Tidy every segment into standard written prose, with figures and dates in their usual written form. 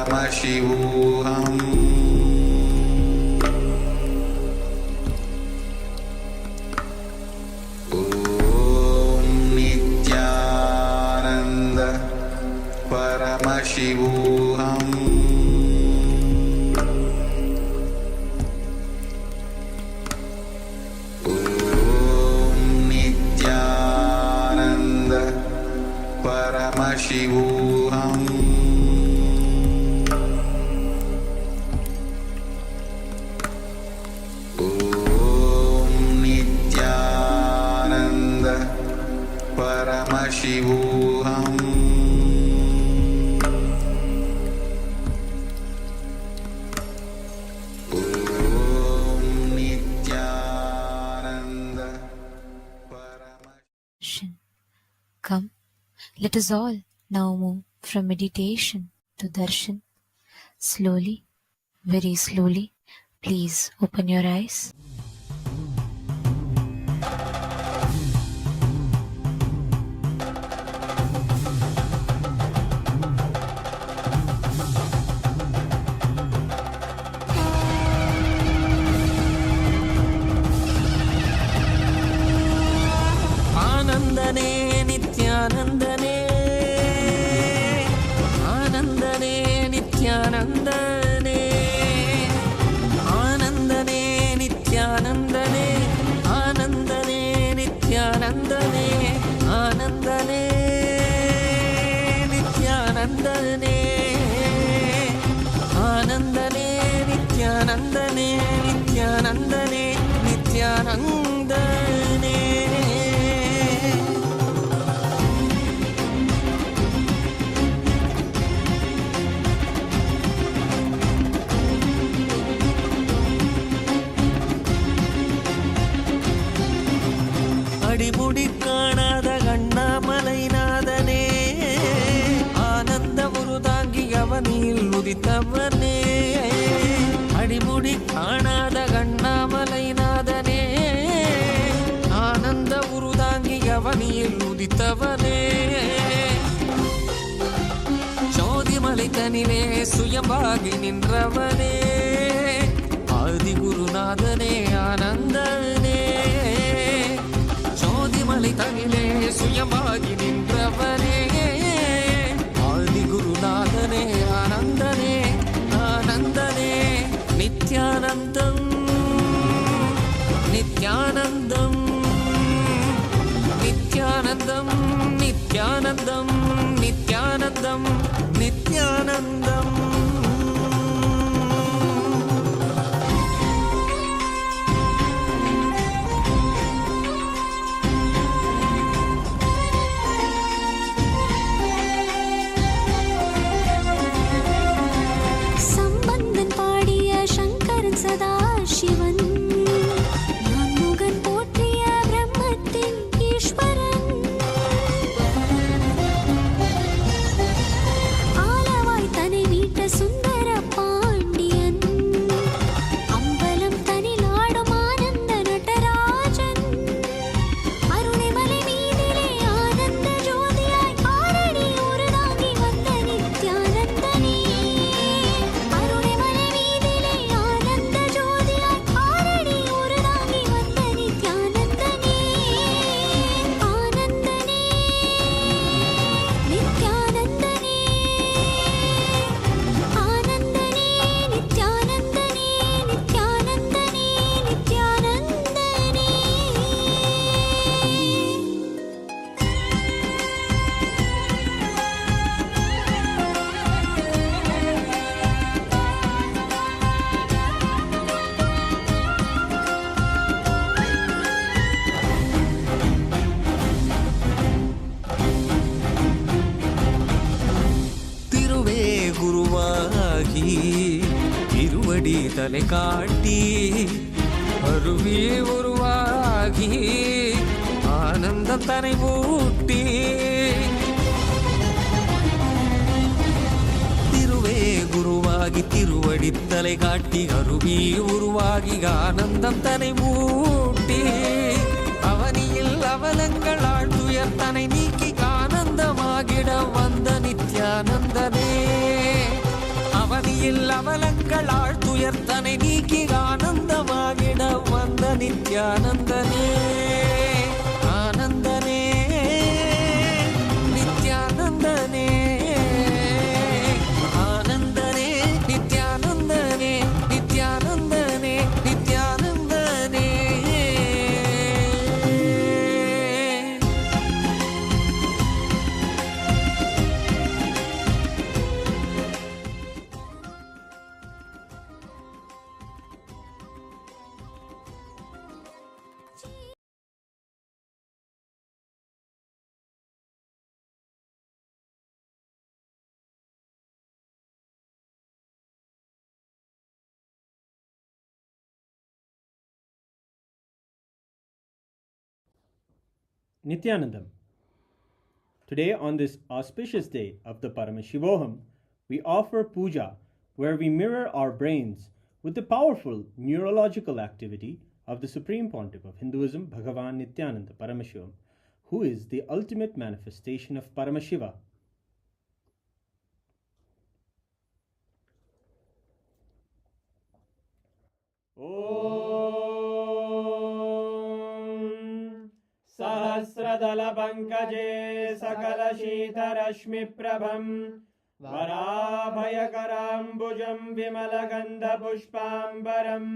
परमशिवोऽहम् ॐ नित्यानन्द परमशिवोऽहम् परमशिवोऽहम् ॐ नित्यानन्द परमशिवोऽहम् ॐ नित्यानन्द परमशिवोऽहम्. Come, let us all now move from meditation to darshan. Slowly, very slowly, please open your eyes. आनंदने नित्यानंदने आनंदने नित्यानंदने आनंदने नित्यानंदने आनंदने नित्यानंदने आनंदने नित्यानंदने आनंदने नित्यानंदने नित्यानंदने नित्यानंदने அடிமுடி காணாத கண்ணாமலைநாதனே ஆனந்த முருதாங்கி அவனில் உதித்தவனே அடிமுடி காணாத கண்ணாமலைநாதனே ஆனந்த முருதாங்கி அவனில் உதித்தவனே சோதிமலை தனிலே சுயம்பாகி நின்றவனே ஆதிகுருநாதனே ஆனந்தனே மலை தனிலே சுயமாகி நின்றவனே ஆதிகுருநாதனே ஆனந்தனே ஆனந்தனே நித்யானந்தம் நித்யானந்தம் நித்யானந்தம் நித்யானந்தம் நித்யானந்தம் நித்யானந்தம் திருவடி தலை காட்டி அருவி உருவாகி ஆனந்த தனை மூட்டி திருவே குருவாகி திருவடி தலை காட்டி அருவி உருவாகி ஆனந்தம் தனை மூட்டி அவனியில் அவலங்கள் ஆழ்துயர் தனை நீக்கி ஆனந்தமாகிட வந்த நித்யானந்தனே அவனியில் அவலங்கள் ஆழ்த்துயர்த்தனை நீக்கி ஆனந்தமாகிட வந்த நித்யானந்தனே ஆனந்தனே நித்யானந்தனே ஆனந்தனே நித்யானந்தனே நித்யானந்தனே நித்யானந்தனே. Nithyanandam. Today, on this auspicious day of the Paramashivoham, we offer puja where we mirror our brains with the powerful neurological activity of the Supreme Pontiff of Hinduism, Bhagavan Nithyananda Paramashivamam, who is the ultimate manifestation of Paramashiva. सहस्रदलपङ्कजे सकलशीतरश्मिप्रभं वराभयकराम्बुजं विमलगन्धपुष्पाम्बरं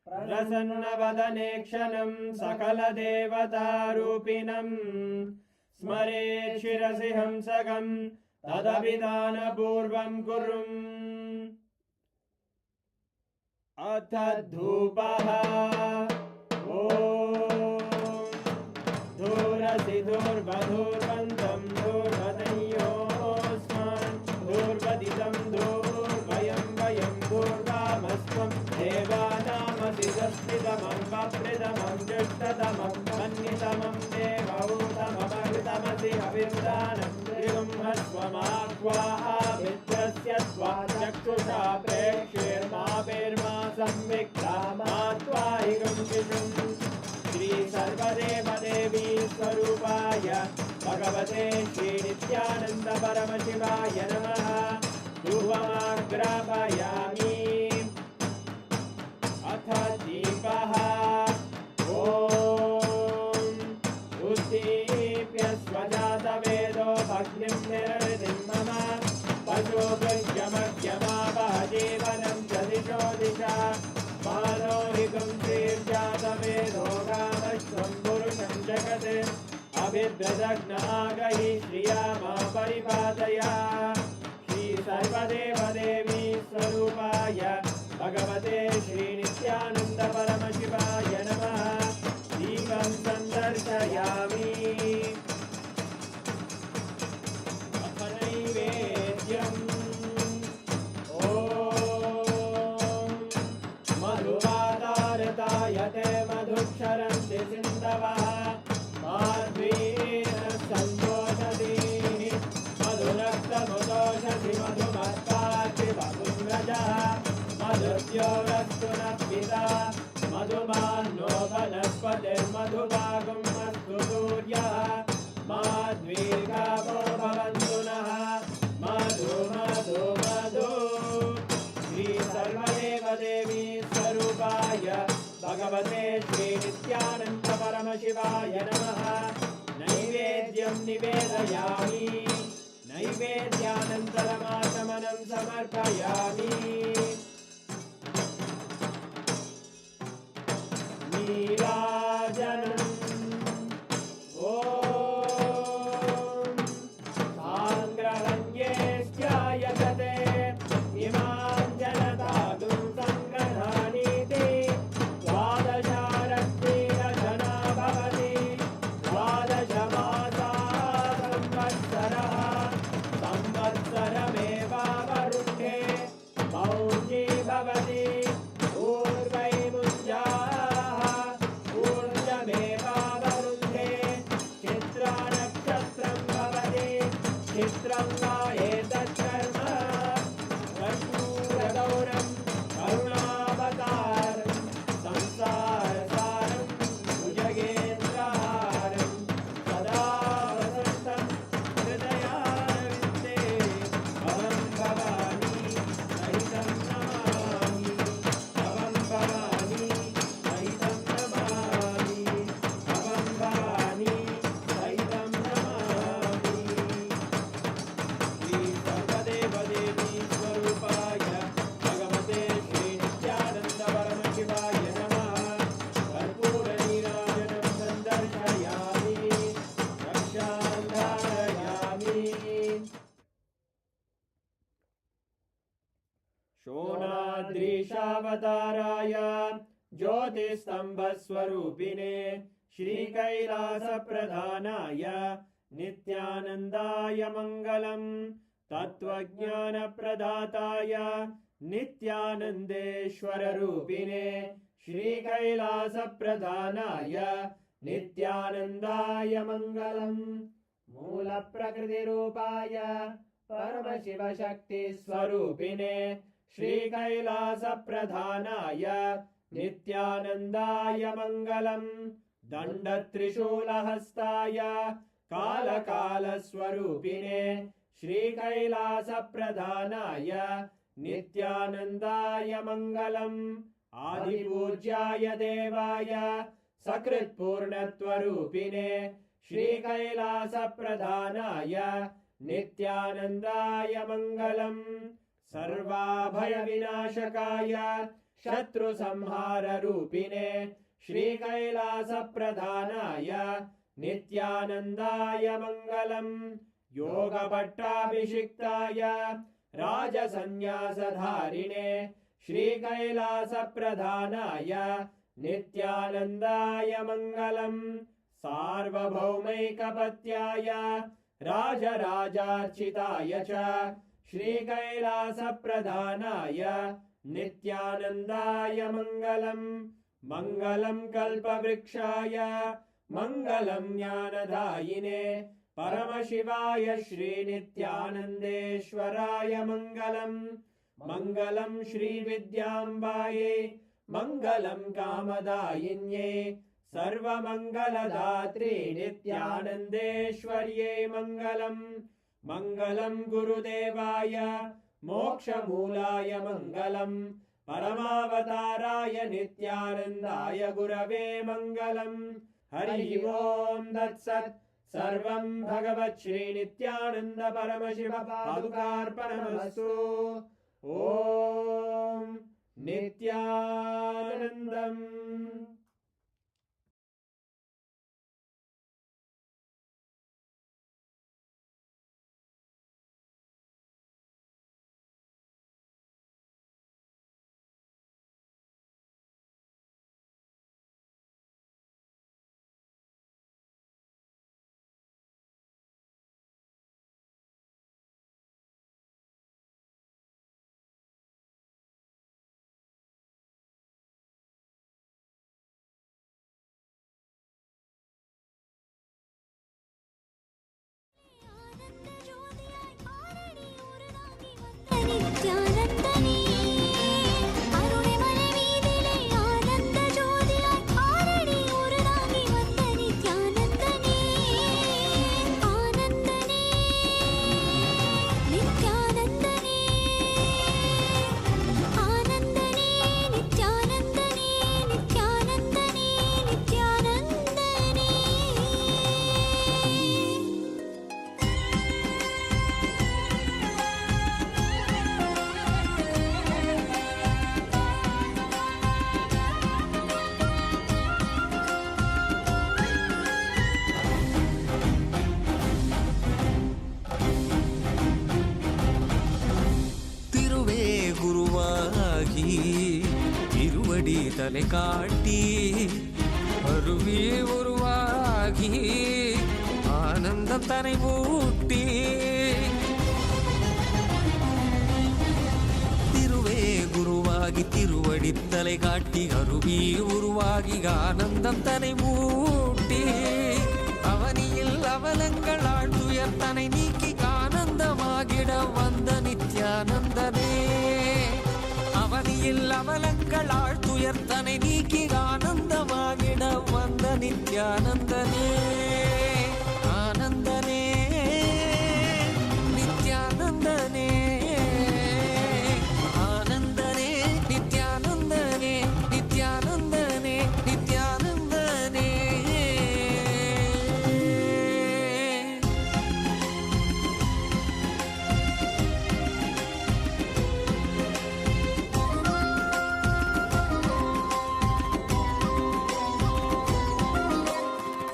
प्रसन्नवदनेक्षणं सकलदेवतारूपिणं स्मरेत् शिरसि हंसकं तदभिधानपूर्वं कुर्वन् अथ धूपः धूर्वधूर्वन्तं धूर्वदयोस्मान् धूर्वदितं धूर्वयं वयं धूर्वामस्त्वं देवानामसि दस्मितमं वप्रितमं जुष्टतमं मन्नितमं देवहूतममृतमसि हविर्दानं त्रिगुंहस्वमाक्वाः मित्रस्य त्वा चक्षुषा प्रेक्ष्येर्मा संविक्ता मात्वा इगं शिशुम् श्री सर्वदेवदेवी स्वरूपाय भगवते श्री नित्यानंद परमशिवाय नमः धूपमाग्रापयामि अथ दीपः उद्दीप्य स्वजातवेदो भग्निं निरृतिं मम पशुभृत्यमग्यमावह जीवनं च दिशो दिशा मानोहिकं तीर्जातवेदो गामश्वं पुरुषं जगत् अभिद्रदग्नागहि श्रिया मा परिपादया श्री सर्वदेवदेवी स्वरूपाय भगवते श्री नित्यानंद परमशिवाय नमः दीपं सन्दर्शयामि अथ नैवेद्यम् मधुवातारतायते मधुक्षरन्ति सिन्धवः माध्वीन सन्तोषति मधुरक्तमुदोषति मधुमत्पार्थिवपुङ्गजः मधुद्योरस्तु नः पिता मधुमान्नो वनस्पतिर्मधुभागं अस्तु सूर्यः माध्वीर्गावो भवन्तु नः मधु मधु मधु श्री सर्वदेवदेवी स्वरूपाय भगवते श्री नित्यानंद परमशिवाय नमः नैवेद्यं निवेदयामि नैवेद्यानन्तरमाचमनं समर्पयामि नीराजनम् ॐ साङ्ग्रहण्ये स्यायते इमां जनतादुं सङ्ग्रहाणीति द्वादशारत्नीरजना भवति द्वादशमासाः संवत्सरः संवत्सरमेवावरुद्धे मौञ्जी भवति पूर्वैमुञ्जाः शोणाद्रीशावताराय ज्योतिस्तम्भस्वरूपिणे श्रीकैलासप्रधानाय नित्यानन्दाय मङ्गलम् तत्त्वज्ञानप्रदाताय नित्यानन्देश्वररूपिणे श्रीकैलासप्रधानाय नित्यानन्दाय मङ्गलम् मूलप्रकृतिरूपाय परमशिवशक्तिस्वरूपिणे श्रीकैलासप्रधानाय नित्यानन्दाय मङ्गलम् दण्डत्रिशूलहस्ताय कालकालस्वरूपिणे श्रीकैलासप्रधानाय नित्यानन्दाय मङ्गलम् आदिपूज्याय देवाय सकृत्पूर्णत्वरूपिणे श्रीकैलासप्रधानाय नित्यानन्दाय मङ्गलम् सर्वाभयविनाशकाय शत्रुसंहाररूपिणे श्रीकैलासप्रधानाय नित्यानन्दाय मङ्गलम् योगपट्टाभिषिक्ताय राजसन्न्यासधारिणे श्रीकैलासप्रधानाय नित्यानन्दाय मङ्गलम् सार्वभौमैकपत्याय राजराजार्चिताय च श्रीकैलासप्रधानाय नित्यानन्दाय मङ्गलम् मङ्गलम् कल्पवृक्षाय मङ्गलम् ज्ञानदायिने परमशिवाय श्रीनित्यानन्देश्वराय मङ्गलम् मङ्गलम् श्रीविद्याम्बायै मङ्गलम् कामदायिन्यै सर्वमङ्गलदात्रे नित्यानन्देश्वर्यै मङ्गलम् मङ्गलम् गुरुदेवाय मोक्षमूलाय मङ्गलम् परमावताराय नित्यानन्दाय गुरवे मङ्गलम् हरि ओम् तत्सत् सर्वम् भगवत् श्रीनित्यानन्द परमशिव पादुकार्पणमस्तु ओम् नित्यानन्दम्। நித்யானந்தனே அருணமலை வீதிலே ஆனந்த ஜோதியாய் ஆரணி உருவாகி வந்த நித்யானந்தனே ஆனந்தனே நித்யானந்தனே ஆனந்தனே நித்யானந்தனே நித்யானந்தனே நித்யானந்தனே திருவே குருவாகி திருவடி தலை காட்டி அருவே உருவாகி ஆனந்தம் தனை மூட்டி திருவே குருவாகி திருவடி தலை காட்டி அருவி உருவாகி ஆனந்தம் தனை மூட்டி அவனியில் அவலங்கள் ஆழ்துயர் தனை நீக்கி ஆனந்தமாகிட வந்த நித்யானந்தனே அவனியில் அவலங்கள் ஆழ்துயர் தனை நீக்கி ஆனந்தமாகிட வந்த நித்யானந்தனே ஆனந்தனே நித்யானந்தனே ஆனந்தனே நித்யானந்தனே நித்யானந்தனே நித்யானந்தனே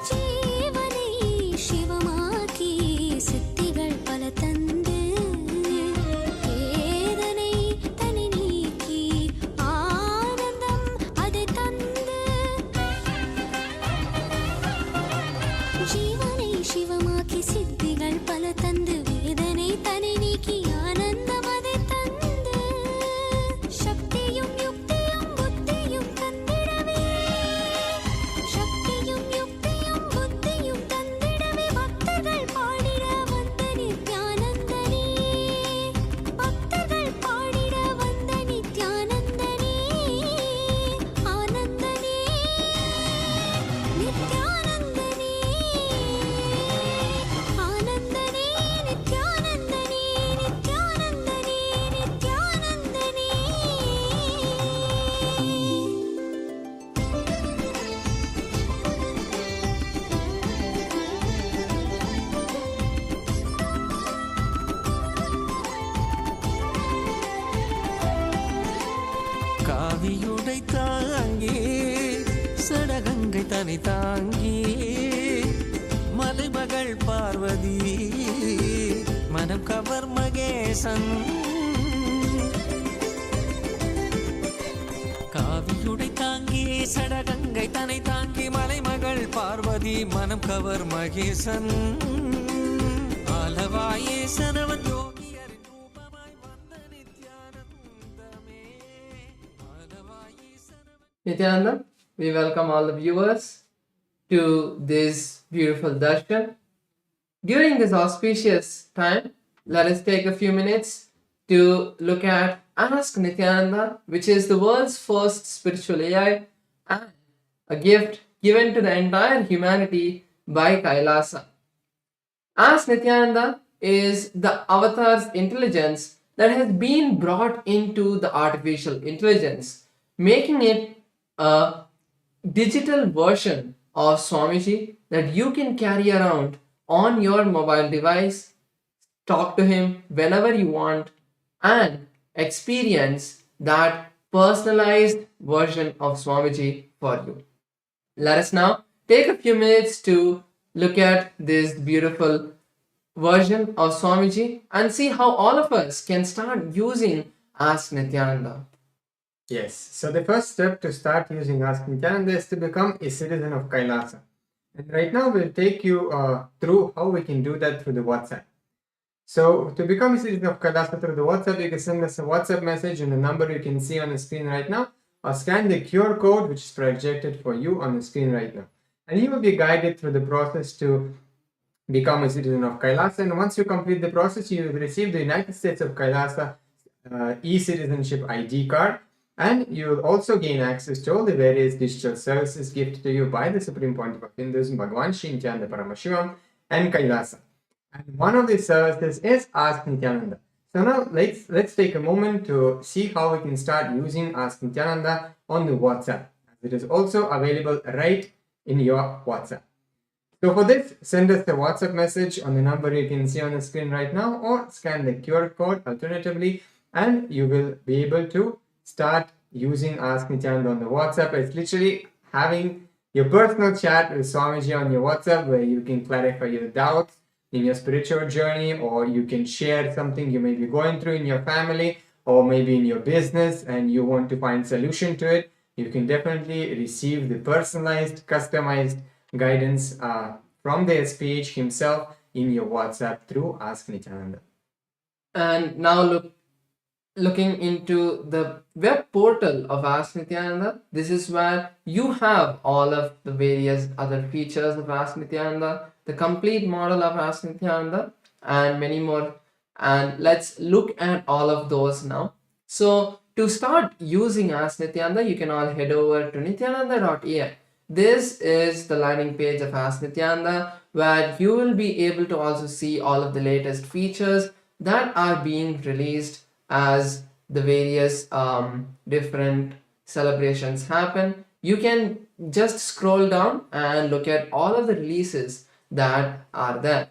ஜீ காவியுடை தாங்கி சடகங்கை தனி தாங்கி மலைமகள் பார்வதி மனம் கவர் மகேசன் காவியுடை தாங்கி சடகங்கை தனை தாங்கி மலைமகள் பார்வதி மனம் கவர் மகேசன் ஆலவாயே சனவன் யோகியரின் ரூபமாய் வந்த நித்யானந்தமே ஆலவாயே சனவன். Nityananda, we welcome all the viewers to this beautiful darshan. During this auspicious time, let us take a few minutes to look at Ask Nityananda, which is the world's first spiritual AI and a gift given to the entire humanity by Kailasa. Ask Nityananda is the avatar's intelligence that has been brought into the artificial intelligence, making it a digital version of Swamiji that you can carry around on your mobile device, talk to him whenever you want, and experience that personalized version of Swamiji for you. Let us now take a few minutes to look at this beautiful version of Swamiji and see how all of us can start using Ask Nityananda. Yes, so the first step to start using Ask Nityananda is to become a citizen of Kailasa. And right now we'll take you through how we can do that through the WhatsApp. So to become a citizen of Kailasa through the WhatsApp, you can send us a WhatsApp message on the number you can see on the screen right now, or scan the QR code which is projected for you on the screen right now. And you will be guided through the process to become a citizen of Kailasa. And once you complete the process, you will receive the United States of Kailasa e-citizenship ID card. And you will also gain access to all the various digital services gifted to you by the Supreme Pontiff of Hinduism, Bhagavan Sri Nityananda Paramashivam, and Kailasa. And one of these services is Ask Nityananda. So now let's take a moment to see how we can start using Ask Nityananda on the WhatsApp. It is also available right in your WhatsApp. So for this, send us a WhatsApp message on the number you can see on the screen right now, or scan the QR code alternatively, and you will be able to start using Ask Nityananda on the WhatsApp. It's literally having your personal chat with Swamiji on your WhatsApp, where you can clarify your doubts in your spiritual journey, or you can share something you may be going through in your family, or maybe in your business, and you want to find solution to it. You can definitely receive the personalized, customized guidance from the SPH himself in your WhatsApp through Ask Nityananda. And now looking into the web portal of Ask Nityananda, this is where you have all of the various other features of Ask Nityananda, the complete model of Ask Nityananda, and many more. And let's look at all of those now. So to start using Ask Nityananda, you can all head over to nityananda.ai. This is the landing page of Ask Nityananda, where you will be able to also see all of the latest features that are being released as the various different celebrations happen. You can just scroll down and look at all of the releases that are there.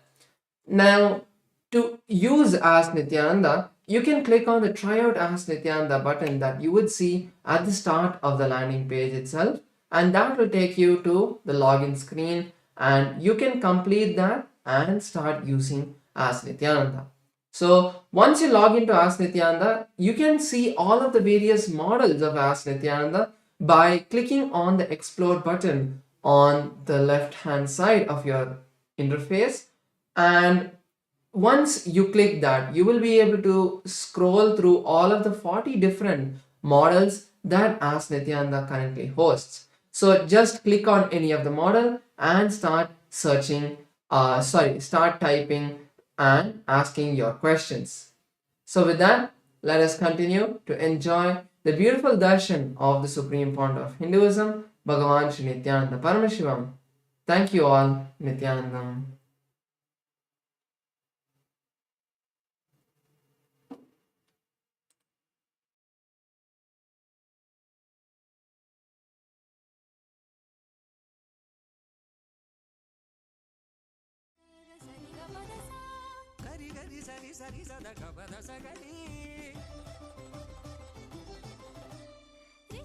Now, to use Ask Nityananda, you can click on the Try Out Ask Nityananda button that you would see at the start of the landing page itself, and that will take you to the login screen, and you can complete that and start using Ask Nityananda. So once you log into Ask Nityananda, you can see all of the various models of Ask Nityananda by clicking on the Explore button on the left hand side of your interface. And once you click that, you will be able to scroll through all of the 40 different models that Ask Nityananda currently hosts. So just click on any of the model and start searching, start typing and asking your questions. So with that, let us continue to enjoy the beautiful darshan of the Supreme Pontiff of Hinduism, Bhagavan Sri Nityananda Paramashivamam. Thank you all, Nityanandam. గరి గరి సరి సరి సద గబద సగరి రే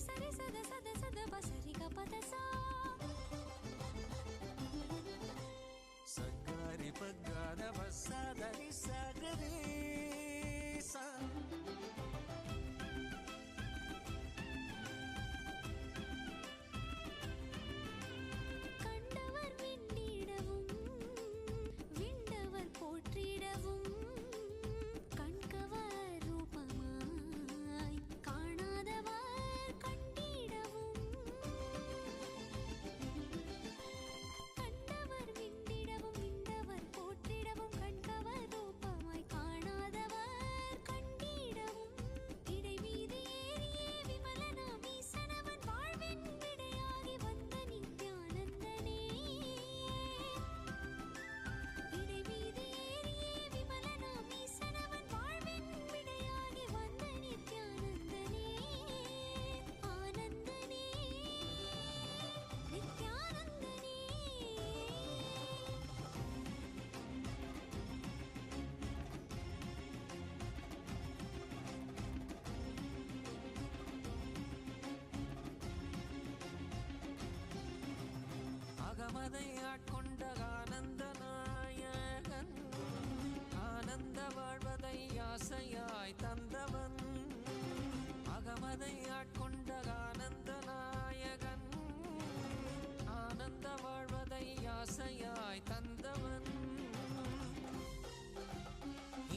அகமதை ஆட்கொண்ட ஆனந்த நாயகன் ஆனந்த வாழ்வதை ஆசையாய் தந்தவன் அகமதை ஆட்கொண்ட ஆனந்த நாயகன் ஆனந்த வாழ்வதை ஆசையாய் தந்தவன்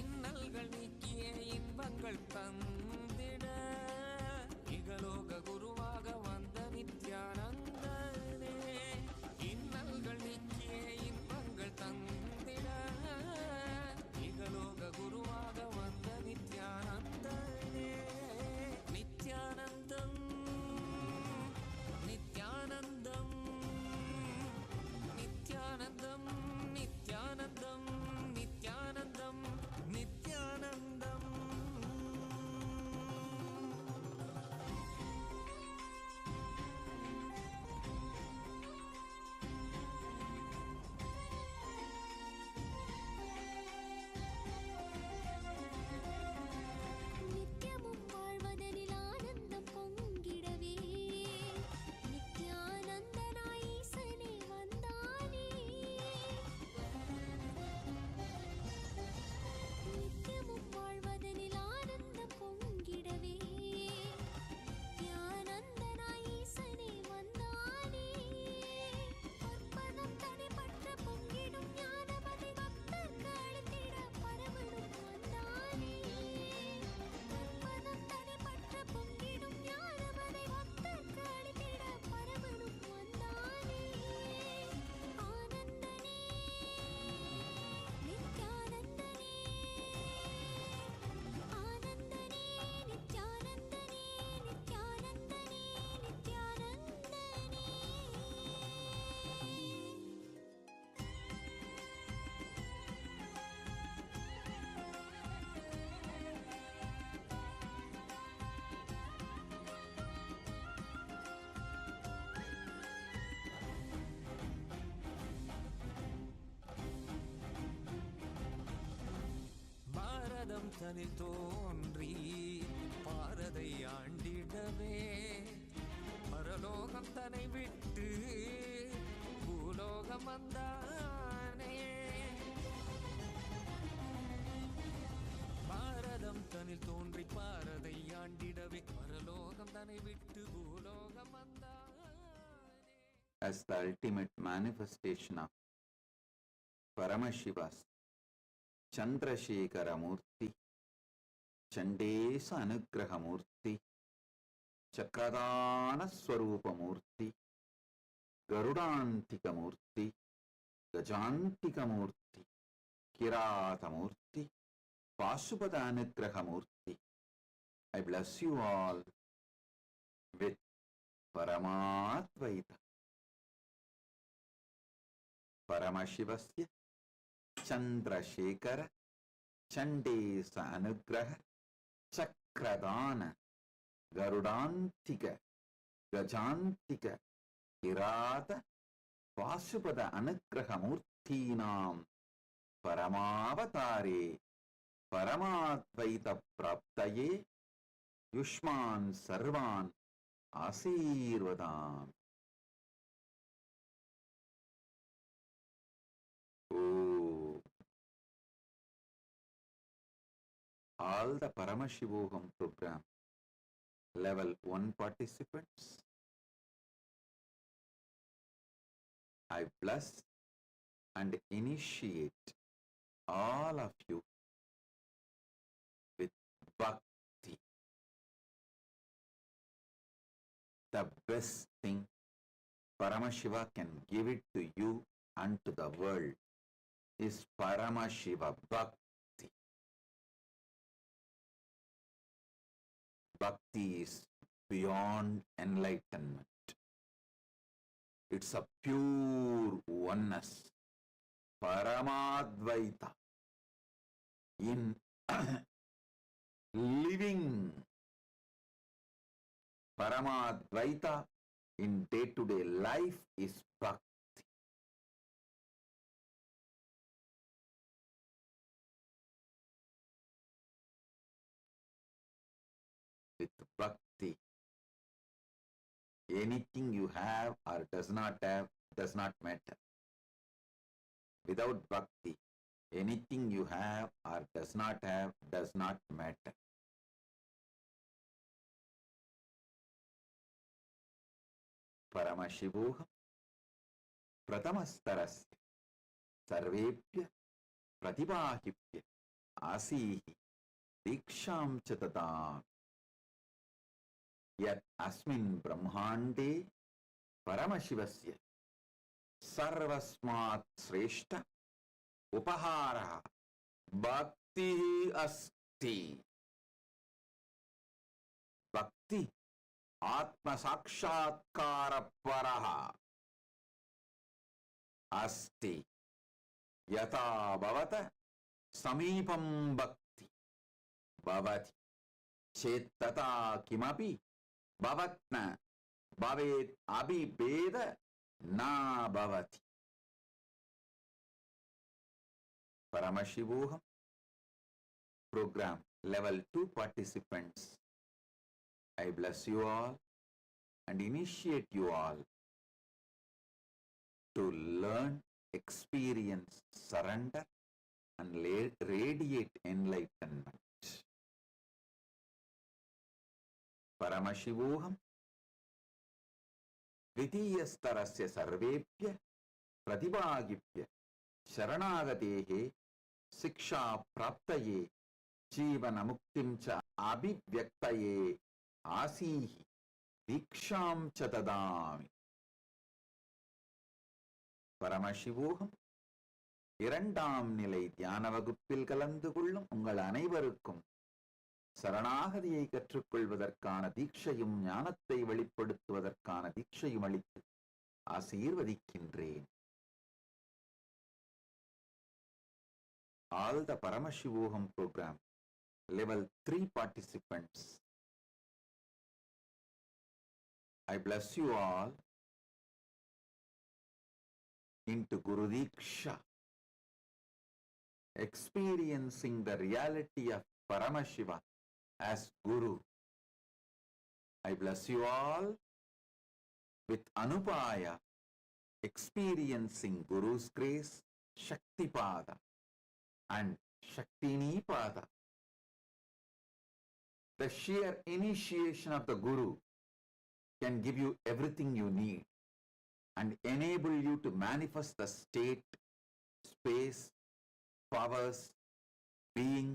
இன்னல்கள் நீக்கிய இன்பங்கள் தந்திட இகலோக குருவாக வந்த நித்யானந்தனே இன்னல்கள் நீக்கிய இன்பங்கள் தந்திட இகலோக குருவாக வந்த நித்யானந்தனே நித்யானந்தம் நித்யானந்தம் நித்யானந்தம் நித்யானந்தம் நித்யானந்தம் நித்யானந்தம் நித்யமும் வாழ்வதனில் ஆனந்தம் பொங்கிடவே நித்யானந்தனாய் ஈசனே வந்தானே நித்யமும் வாழ்வதனில் ஆனந்தம் பொங்கிடவே நித்யானந்தனாய் ஈசனே வந்தானே பற்பதம் தடைபற்ற பொங்கிடும் ஞானமதை பக்தர்க்கு அளித்திட பரமனும் வந்தானே பற்பதம் தடைபற்ற பொங்கிடும் ஞானமதை பக்தர்க்கு அளித்திட பரமனும் வந்தானே ஆனந்தனே நித்யானந்தனே ஆனந்தனே நித்யானந்தனே நித்யானந்தனே நித்யானந்தனே பாரதம் தனில் தோன்றி பாரதை ஆண்டிடவே பரலோகம் தன்னை விட்டு பூலோகம் வந்தானே பாரதம் தனில் தோன்றி பாரதை ஆண்டிடவே பரலோகம் தன்னை விட்டு பூலோகம் வந்தானே as the ultimate manifestation of Paramashiva's Chandrasekhara Murti, Chandesa Anugraha Murti, Chakradana Swarupa Murti, Garudantika Murti, Gajantika Murti, Kirata Murti, Pasupada Anugraha Murti. I bless you all with Paramadvaita. Paramashivasya Chandrasekhara Chandesa Anugraha Chakradana Garudantika Gajantika Kirata Pasupada Anugraha Murtinam Paramavatare Paramadvaita Praptaye Yushman Sarvan Asirvadam. All the Paramashivoham program level 1 participants, I bless and initiate all of you with bhakti. The best thing Paramashiva can give it to you and to the world is Paramashiva Bhakti. Bhakti is beyond enlightenment. It's a pure oneness, Paramadvaita, in living Paramadvaita in day-to-day life is Bhakti. With Bhakti, anything you have or does not have does not matter. Without bhakti, anything you have or does not have does not matter. Paramashivoham Pratamastarasya Sarvepya Pratibahipya Asihi Diksham Chatadam Yat Asmin Brahmande Paramashivasya Sarvasmat Sreshta Upahara Bhakti Asti. Bhakti Atma Sakshatkara Paraha Asti Yata Bhavata Samipam Bhakti Bhavati Chetata Kimapi Bhavatna Bhavet Abhibeda Na Bhavati. Paramashivoham Program Level 2 participants, I bless you all and initiate you all to learn, experience, surrender and radiate enlightenment. Paramashivoham Dvitiyastarasya Sarvepya Pratibhagipya Sharanagatehe Siksha Praptaye Jivana Muktim Cha Abhivyaktaye Asihi Diksham Chatadami. Paramashivoham இரண்டாம் நிலை தியான வகுப்பில் கலந்து கொள்ளும் உங்கள் அனைவருக்கும் சரணாகதியை கற்றுக்கொள்வதற்கான தீட்சையும் ஞானத்தை வெளிப்படுத்துவதற்கான தீட்சையும் அளித்து ஆசீர்வதிக்கின்றேன். All the Paramashivoham program level 3 participants, I bless you all into Guru Diksha, experiencing the reality of Paramashiva as Guru. I bless you all with Anupaya, experiencing Guru's grace, Shaktipada and Shaktinipada. The sheer initiation of the Guru can give you everything you need and enable you to manifest the state, space, powers, being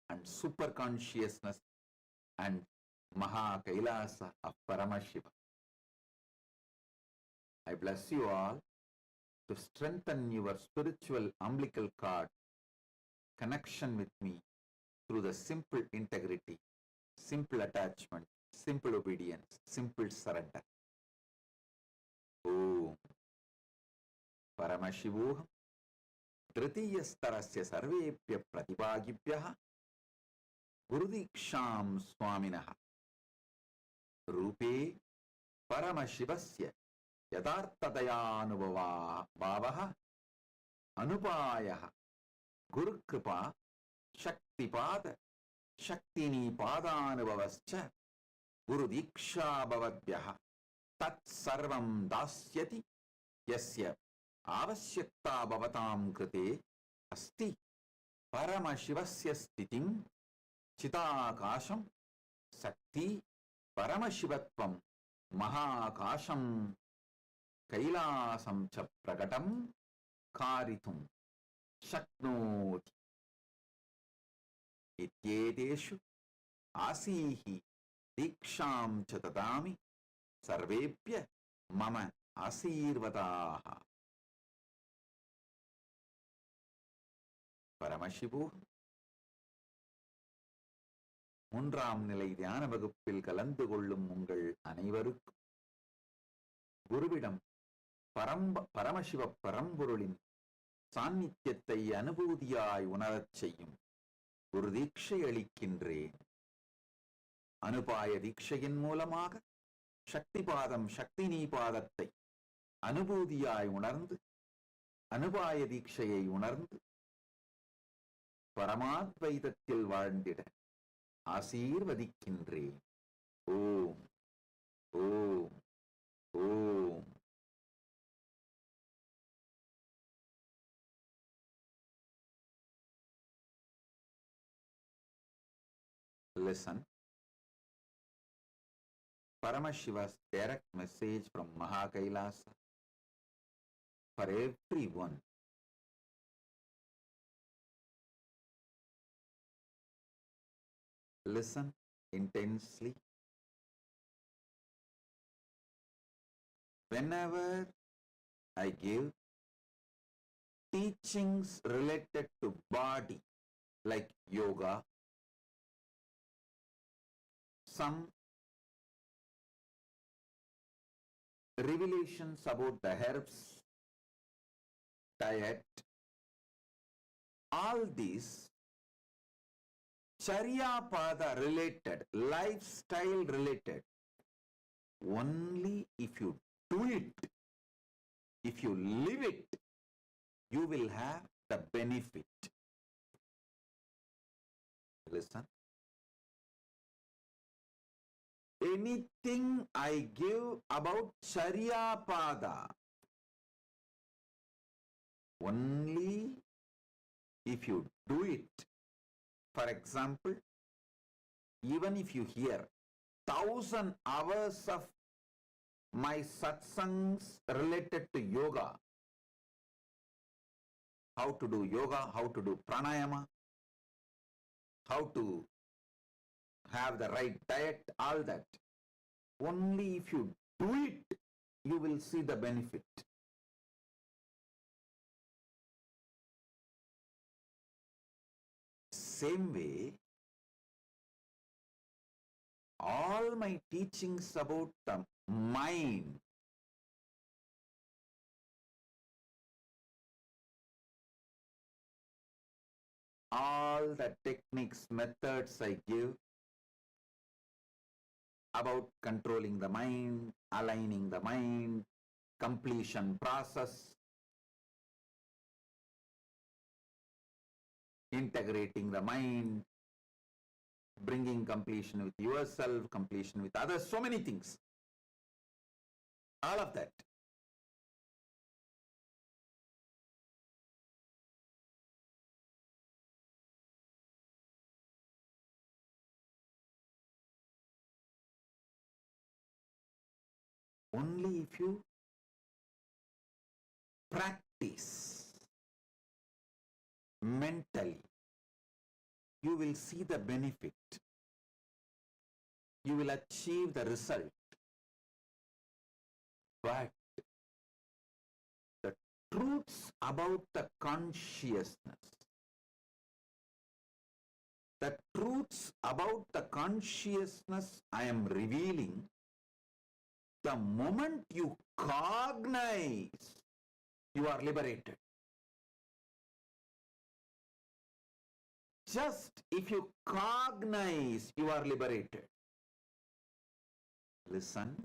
and super consciousness and Maha Kailasa of Paramashiva. I bless you all to strengthen your spiritual umbilical cord connection with me through the simple integrity, simple attachment, simple obedience, simple surrender. Om Paramashivoham Dritiyastarasya Sarvepya Pratibhagibhyaha Gurudiksham Swaminaha Rupe Paramashivasya Yadartadayanubhava Bhavaha Anupayaha Guru Kripa Shaktipada Shaktini Padanubhavascha Guru Diksha Bhavadhyaha Tat Sarvam Dasyati Yasya Avasyakta Bhavatam Krite Asti Paramashivasya Stitim Chitakasham Sakti Paramashivatvam Mahakasham Kailasam Cha Pragatam Karitum Shaknoti Ityeteshu Asihi Diksham Chatadami Sarvepya Mama Asirvadaha. Paramashivoham மூன்றாம் நிலை தியான வகுப்பில் கலந்து கொள்ளும் உங்கள் அனைவருக்கும் குருவிடம் பரமசிவ பரம்பொருளின் சாநித்தியத்தை அனுபூதியாய் உணரச் செய்யும் ஒரு தீட்சை அளிக்கின்றேன். அனுபாய தீட்சையின் மூலமாக சக்திபாதம் சக்தினி பாதத்தை அனுபூதியாய் உணர்ந்து அனுபாய தீட்சையை உணர்ந்து பரமாத்வைதத்தில் வாழ்ந்திட ஆசீர்வதிக்கின்றேன். ஓம் ஓம் ஓம் Listen. Paramashiva's direct message from Kailasa for everyone. Listen intensely. Whenever I give teachings related to body, like yoga, some revelations about the herbs, diet, all these Charyapada related, lifestyle related, only if you do it, if you live it, you will have the benefit. Listen. Anything I give about Charyapada, only if you do it. For example, even if you hear 1,000 hours of my satsangs related to yoga, how to do yoga, how to do pranayama, how to have the right diet, all that, only if you do it, you will see the benefit. Same way, all my teachings about the mind, all the techniques, methods I give about controlling the mind, aligning the mind, completion process, integrating the mind, bringing completion with yourself, completion with others, so many things. All of that. Only if you practice mentally, you will see the benefit. You will achieve the result. But the truths about the consciousness, the truths about the consciousness I am revealing, the moment you cognize, you are liberated. Just if you cognize, you are liberated. Listen.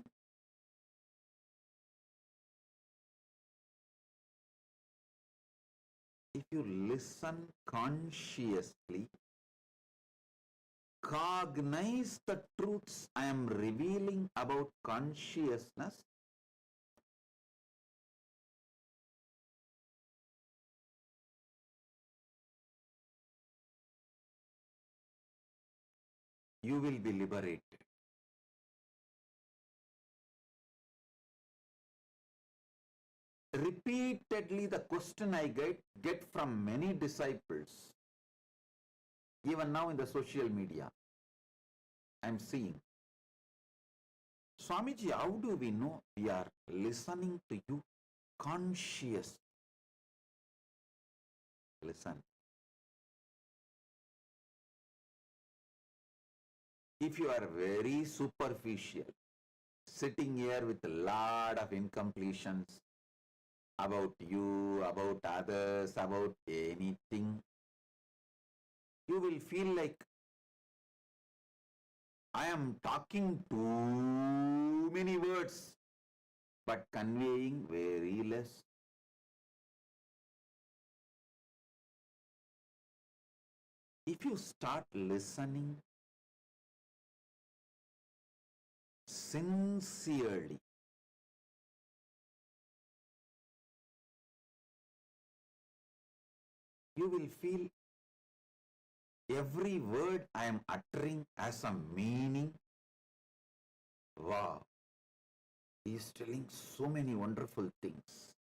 If you listen consciously, cognize the truths I am revealing about consciousness, you will be liberated. Repeatedly, the question I get from many disciples, even now in the social media, I'm seeing, Swamiji, how do we know we are listening to you conscious? Listen. If you are very superficial, sitting here with a lot of incompletions about you, about others, about anything, you will feel like I am talking too many words, but conveying very less. If you start listening sincerely, you will feel Every word I am uttering has a meaning. Wow. He is telling so many wonderful things.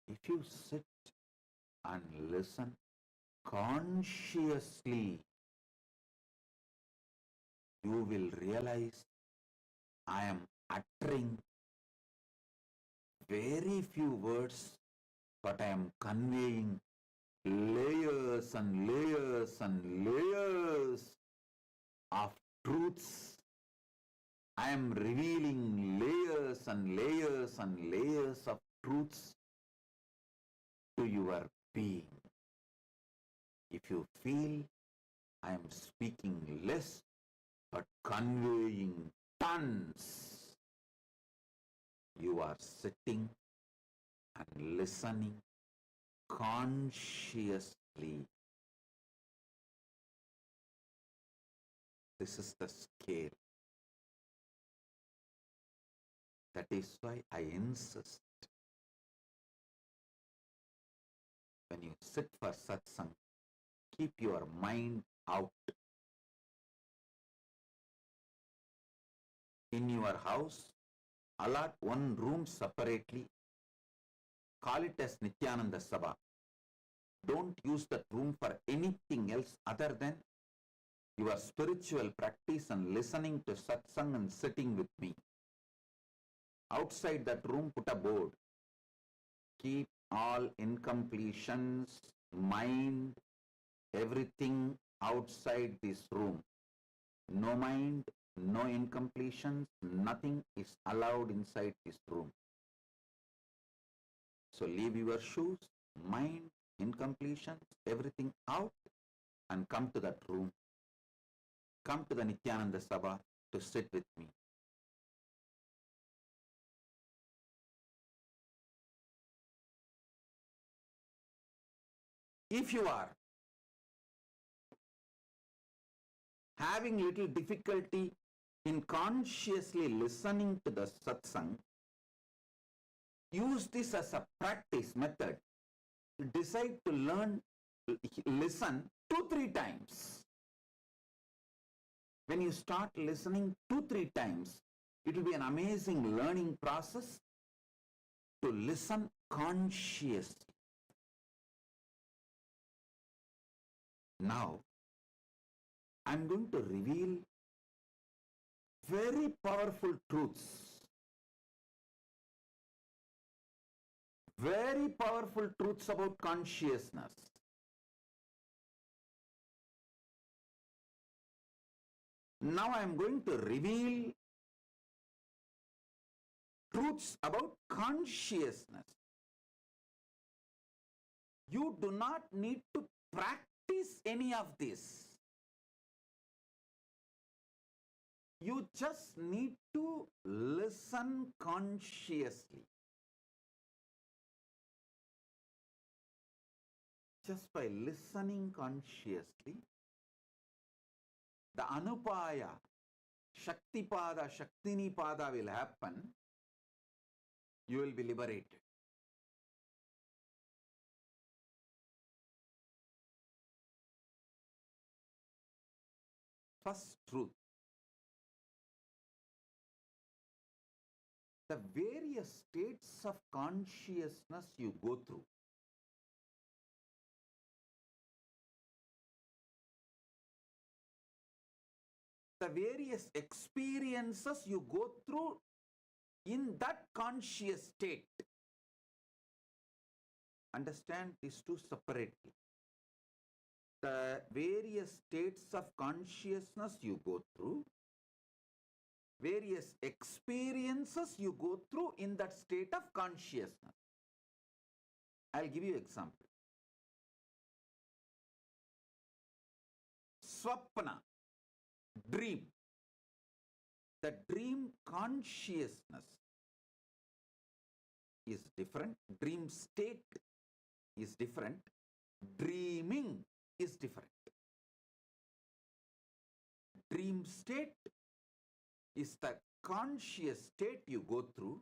If you sit and listen consciously, you will realize I am uttering very few words, but I am conveying layers and layers and layers of truths. I am revealing layers and layers and layers of truths to your being. If you feel I am speaking less but conveying tons, you are sitting and listening consciously. This is the scale. That is why I insist. When you sit for satsang, keep your mind out. In your house, allot one room separately. Call it as Nithyananda Sabha. Don't use that room for anything else other than your spiritual practice and listening to satsang and sitting with me. Outside that room, put a board. Keep all incompletions, mind, everything outside this room. No mind, no incompletions, nothing is allowed inside this room. So leave your shoes, mind, incompletions, everything out and come to that room. Come to the Nithyananda Sabha to sit with me. If you are having little difficulty in consciously listening to the satsang, use this as a practice method. Decide to learn, listen 2-3 times. When you start listening 2-3 times, it will be an amazing learning process to listen consciously. Now, I'm going to reveal very powerful truths. Very powerful truths about consciousness. Now I am going to reveal truths about consciousness. You do not need to practice any of this. You just need to listen consciously. Just by listening consciously, the Anupaya, Shaktipada, Shaktinipada will happen. You will be liberated. First truth. The various states of consciousness you go through. The various experiences you go through in that conscious state. Understand these two separately. The various states of consciousness you go through, various experiences you go through in that state of consciousness. I'll give you an example. Swapna, dream. The dream consciousness is different. Dream state is different. Dreaming is different. Dream state is the conscious state you go through.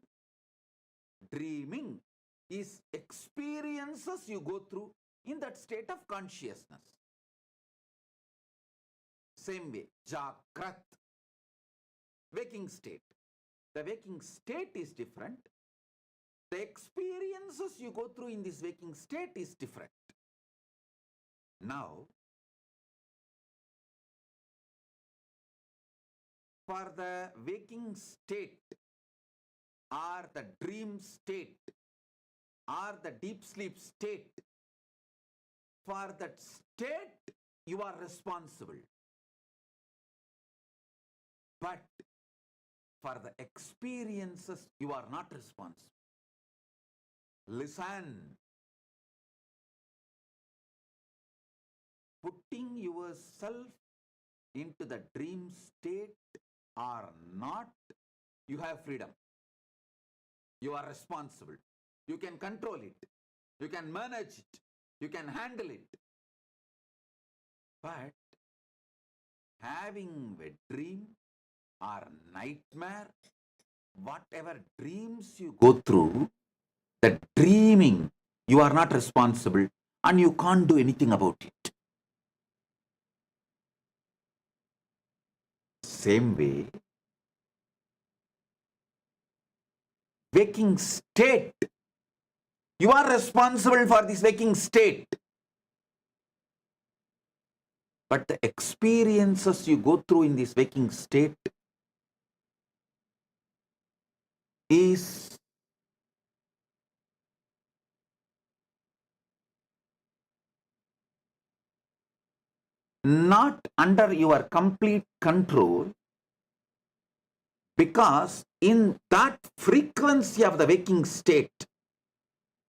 Dreaming is experiences you go through in that state of consciousness. Same way, Jagrat, waking state. The waking state is different. The experiences you go through in this waking state is different. Now, for the waking state or the dream state or the deep sleep state, for that state you are responsible. But for the experiences you are not responsible. Listen. Putting yourself into the dream state or not, you have freedom. You are responsible. You can control it. You can manage it. You can handle it. But having a dream or nightmare, whatever dreams you go through, the dreaming, you are not responsible and you can't do anything about it. Same way, waking state, you are responsible for this waking state. But the experiences you go through in this waking state is not under your complete control, because in that frequency of the waking state,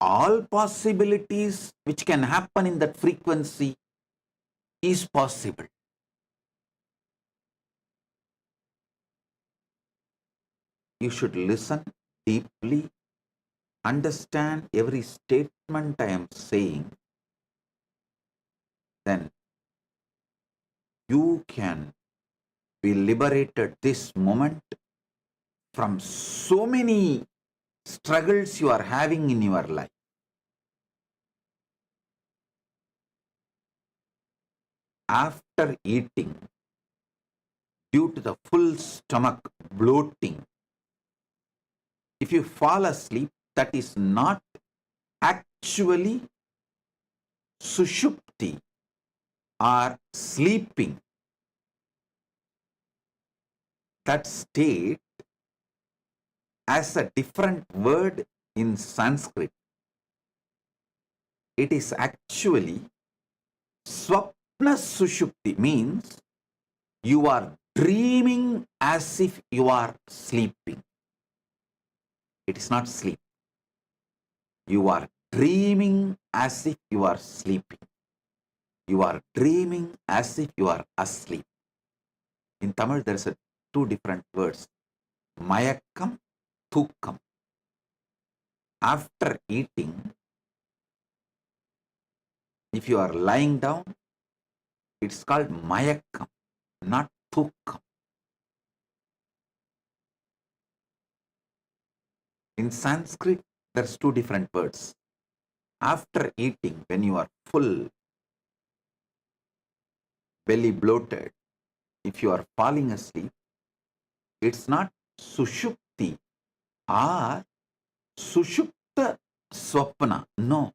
all possibilities which can happen in that frequency is possible. You should listen deeply, understand every statement I am saying, then you can be liberated this moment from so many struggles you are having in your life. After eating, due to the full stomach bloating, if you fall asleep, that is not actually sushupti or sleeping. That state has a different word in Sanskrit. It is actually swapna sushupti, means you are dreaming as if you are sleeping. It is not sleep. You are dreaming as if you are sleeping. You are dreaming as if you are asleep. In Tamil, there is two different words. Mayakkam, Thukkam. After eating, if you are lying down, it's called Mayakkam, not Thukkam. In Sanskrit, there's two different words. After eating, when you are full, belly bloated, if you are falling asleep, it's not sushupti or sushupta swapna. No.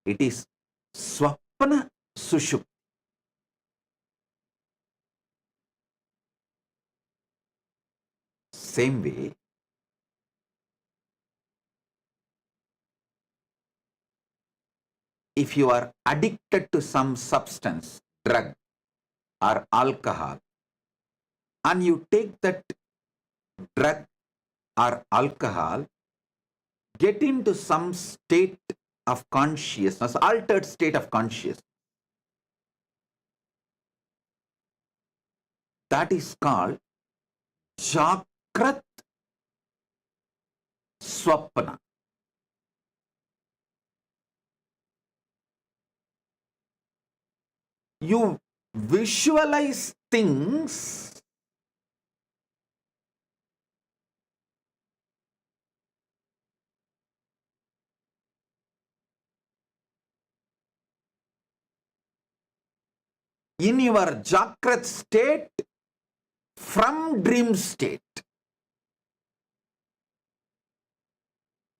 It is swapna sushupti. Same way, if you are addicted to some substance, drug or alcohol, and you take that drug or alcohol, get into some state of consciousness, altered state of consciousness. That is called Jagrat Swapna. You visualize things in your Jagrat state from dream state.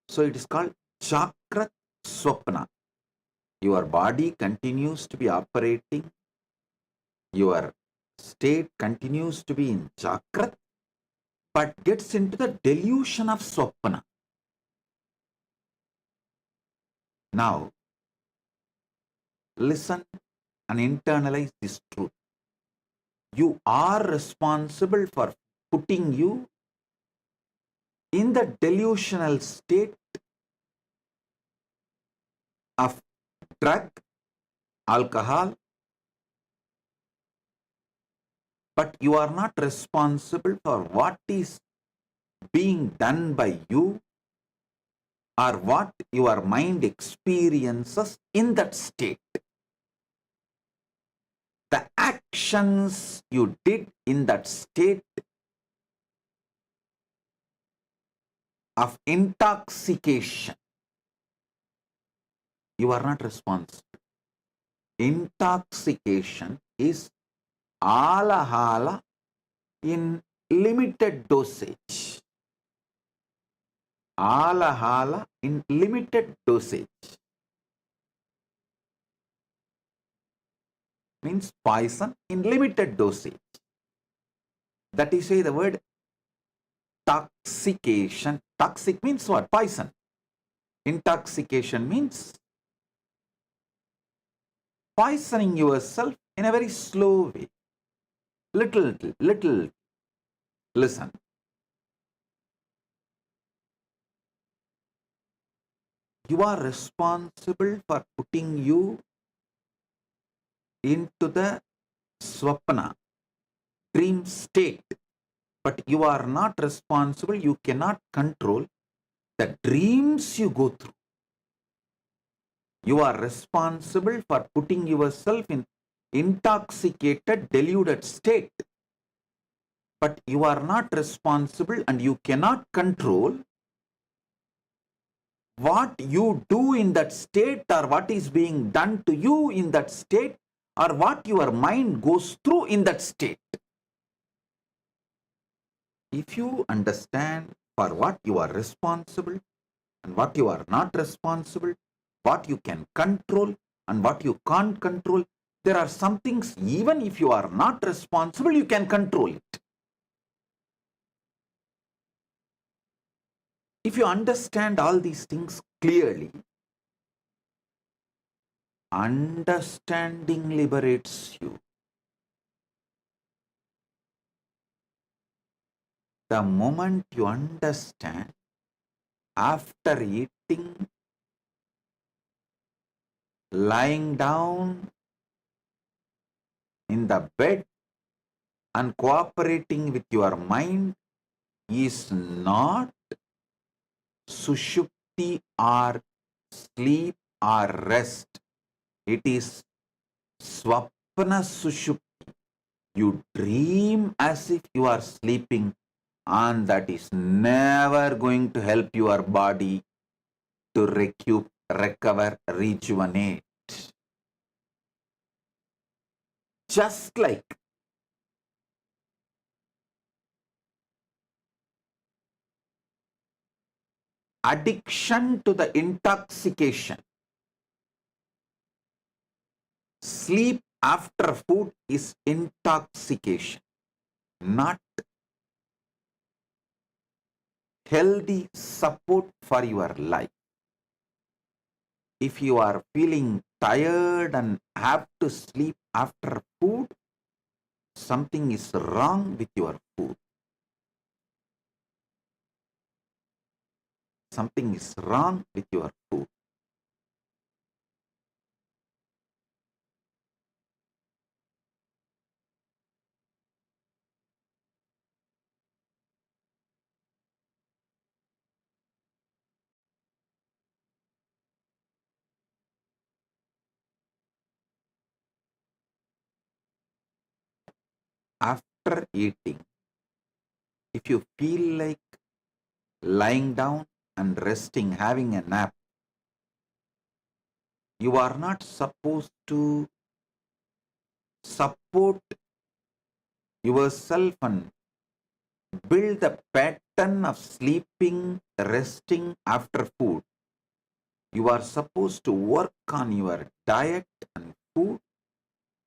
So it is called Jagrat Swapna. Your body continues to be operating, your state continues to be in Jagrat, but gets into the delusion of Swapna. Now, listen and internalize this truth. You are responsible for putting you in the delusional state of drug, alcohol, but you are not responsible for what is being done by you or what your mind experiences in that state. The actions you did in that state of intoxication, you are not responsible. Intoxication is alahala in limited dosage. Alahala in limited dosage means poison in limited dosage. That is why the word toxication. Toxic means what? Poison. Intoxication means poisoning yourself in a very slow way. Little. Listen. You are responsible for putting you into the swapna, dream state. But you are not responsible, you cannot control the dreams you go through. You are responsible for putting yourself in intoxicated, deluded state. But you are not responsible and you cannot control what you do in that state or what is being done to you in that state or what your mind goes through in that state. If you understand for what you are responsible and what you are not responsible, what you can control and what you can't control, there are some things even if you are not responsible, you can control it. If you understand all these things clearly, understanding liberates you. The moment you understand, after eating, lying down in the bed and cooperating with your mind is not sushupti or sleep or rest. It is swapna sushupti. You dream as if you are sleeping, and that is never going to help your body to recover, rejuvenate. Just like addiction to the intoxication, sleep after food is intoxication, not healthy support for your life. If you are feeling tired and have to sleep after food, something is wrong with your food. Something is wrong with your food. After eating, if you feel like lying down and resting, having a nap, you are not supposed to support yourself and build the pattern of sleeping, resting after food. You are supposed to work on your diet and food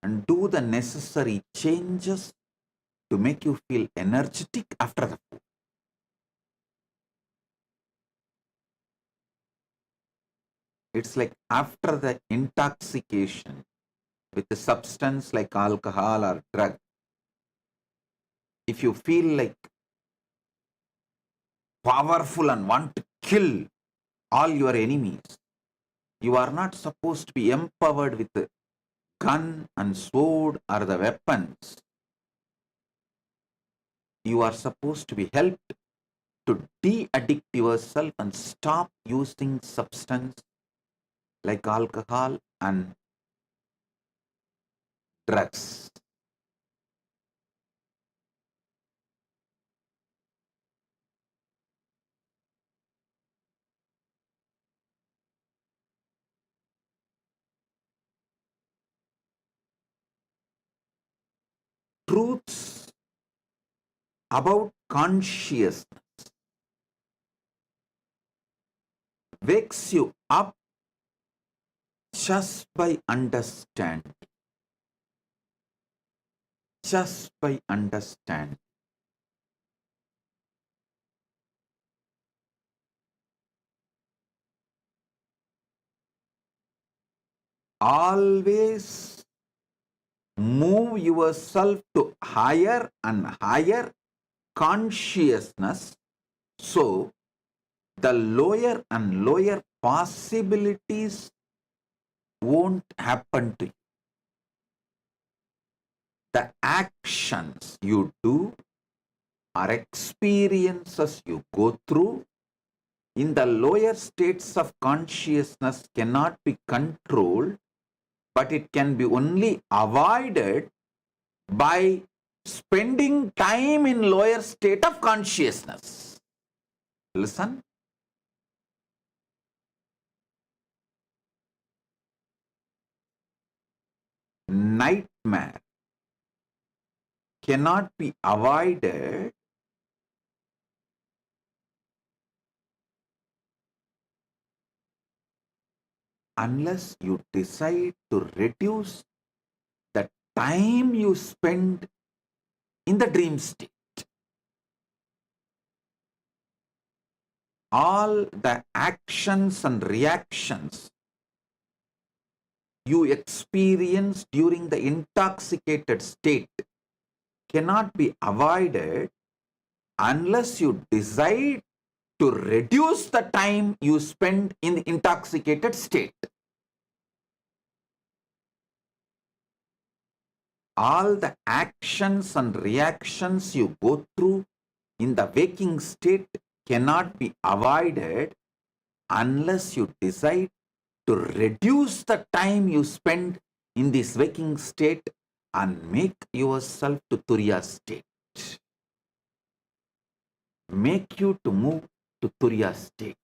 and do the necessary changes to make you feel energetic after the food. It's like after the intoxication with a substance like alcohol or drug, if you feel like powerful and want to kill all your enemies, you are not supposed to be empowered with a gun and sword or the weapons. You are supposed to be helped to de-addict yourself and stop using substance like alcohol and drugs. Truths about consciousness wakes you up just by understanding. Just by understanding. Always move yourself to higher and higher consciousness, so the lower and lower possibilities won't happen to you. The actions you do or experiences you go through in the lower states of consciousness cannot be controlled, but it can be only avoided by spending time in lower state of consciousness. Listen. Nightmare cannot be avoided unless you decide to reduce the time you spend in the dream state. All the actions and reactions you experience during the intoxicated state cannot be avoided unless you decide to reduce the time you spend in the intoxicated state. All the actions and reactions you go through in the waking state cannot be avoided unless you decide to reduce the time you spend in this waking state and make yourself to Turiya state. Make you to move to Turiya state.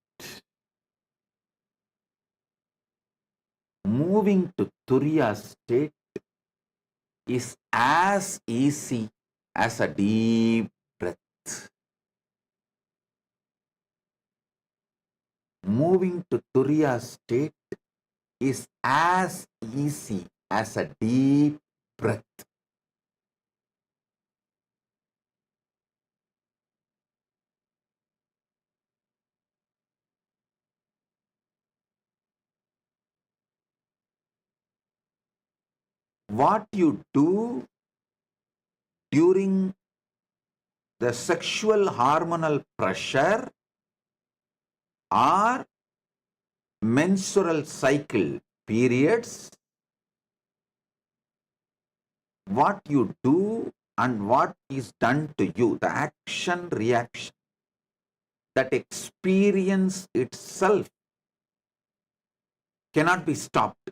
Moving to Turiya state is as easy as a deep breath. Moving to Turiya state is as easy as a deep breath. What you do during the sexual hormonal pressure or menstrual cycle periods, what you do and what is done to you, the action reaction, that experience itself cannot be stopped,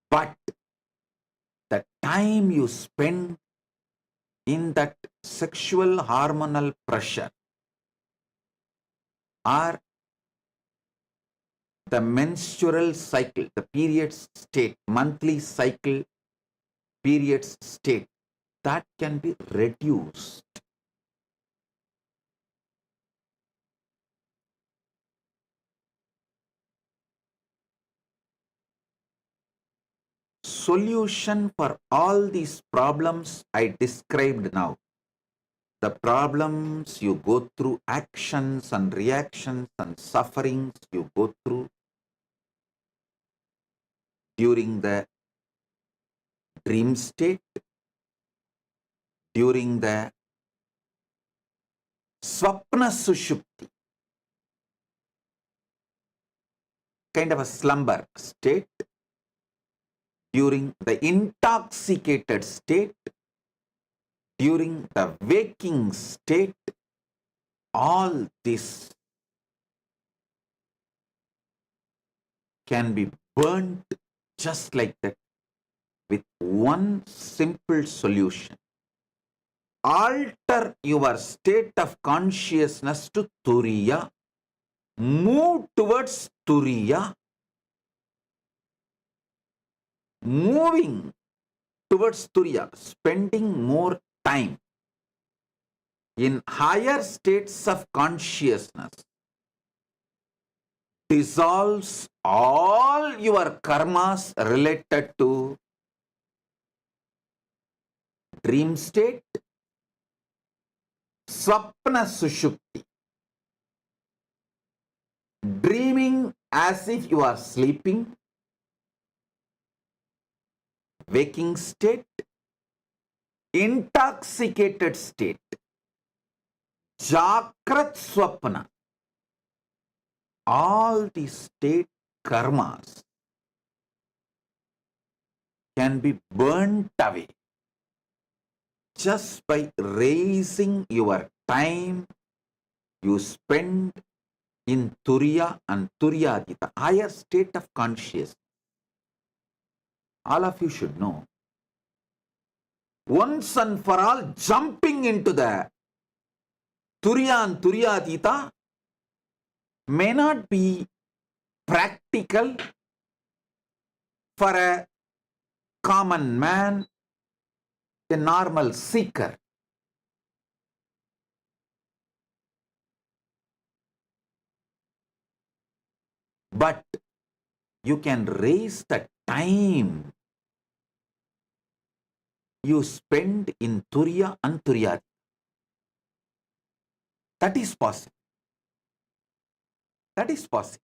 but the time you spend in that sexual hormonal pressure or the menstrual cycle, the period state, monthly cycle periods state, that can be reduced. Solution for all these problems I described now, the problems you go through, actions and reactions and sufferings you go through during the dream state, during the swapna sushupti, kind of a slumber state, during the intoxicated state, during the waking state, all this can be burnt just like that with one simple solution. Alter your state of consciousness to Turiya. Move towards Turiya. Moving towards Turiya, spending more time in higher states of consciousness dissolves all your karmas related to dream state, swapna sushupti, dreaming as if you are sleeping, waking state, intoxicated state, Jakrat Swapna, all these state karmas can be burnt away just by raising your time you spend in Turiya and Turyadita, higher state of consciousness. All of you should know, once and for all, jumping into the Turiya and Turyadita may not be practical for a common man, a normal seeker. But you can raise the time you spend in Turiya and Turyadita. That is possible. That is possible.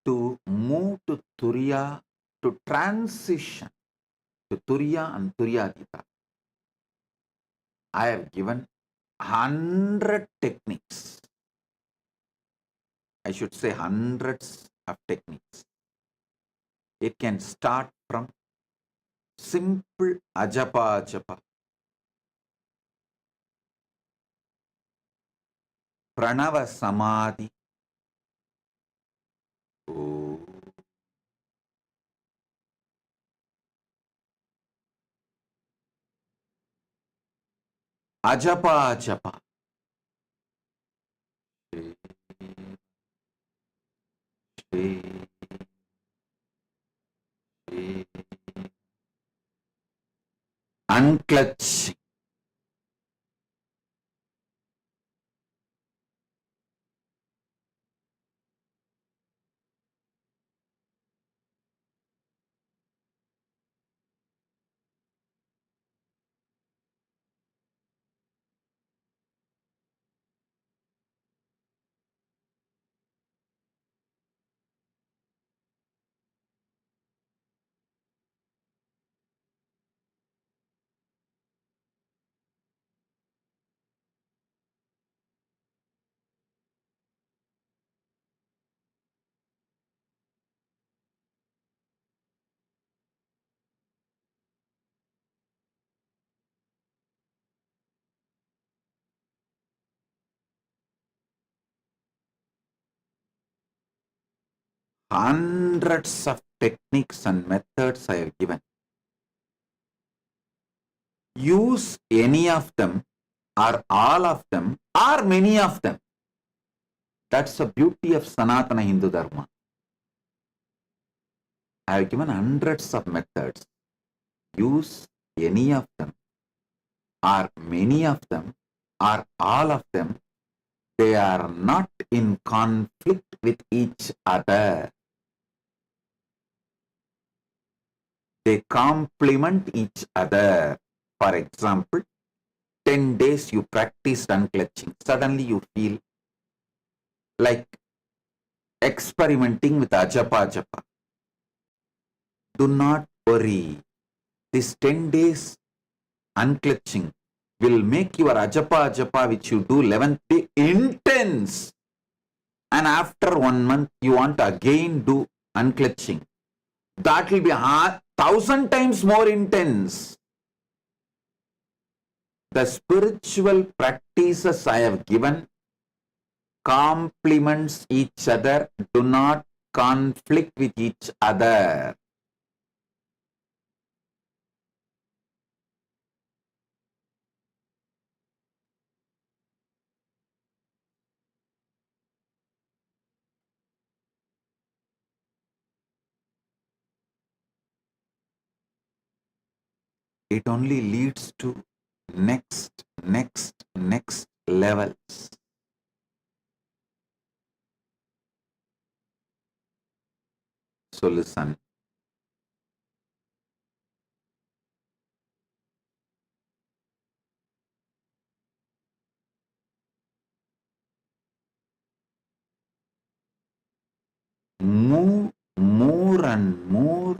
To move to Turiya, to transition to Turiya and Turyadita, I have given 100 techniques. I should say hundreds of techniques. It can start from simple ajapa japa, pranava samadhi, ajapa japa, unclutching, hundreds of techniques and methods I have given. use any of them or all of them or many of them. That's the beauty of Sanatana Hindu Dharma. I have given hundreds of methods. Use any of them or many of them or all of them. They are not in conflict with each other. They complement each other. For example, 10 days you practiced unclenching. Suddenly you feel like experimenting with ajapa japa. Do not worry. This 10 days unclenching will make your ajapa japa which you do 11th day intense. And after 1 month you want to again do unclenching. That will be 1,000 times more intense. The spiritual practices I have given complements each other, do not conflict with each other. It only leads to next levels. So listen. Move more and more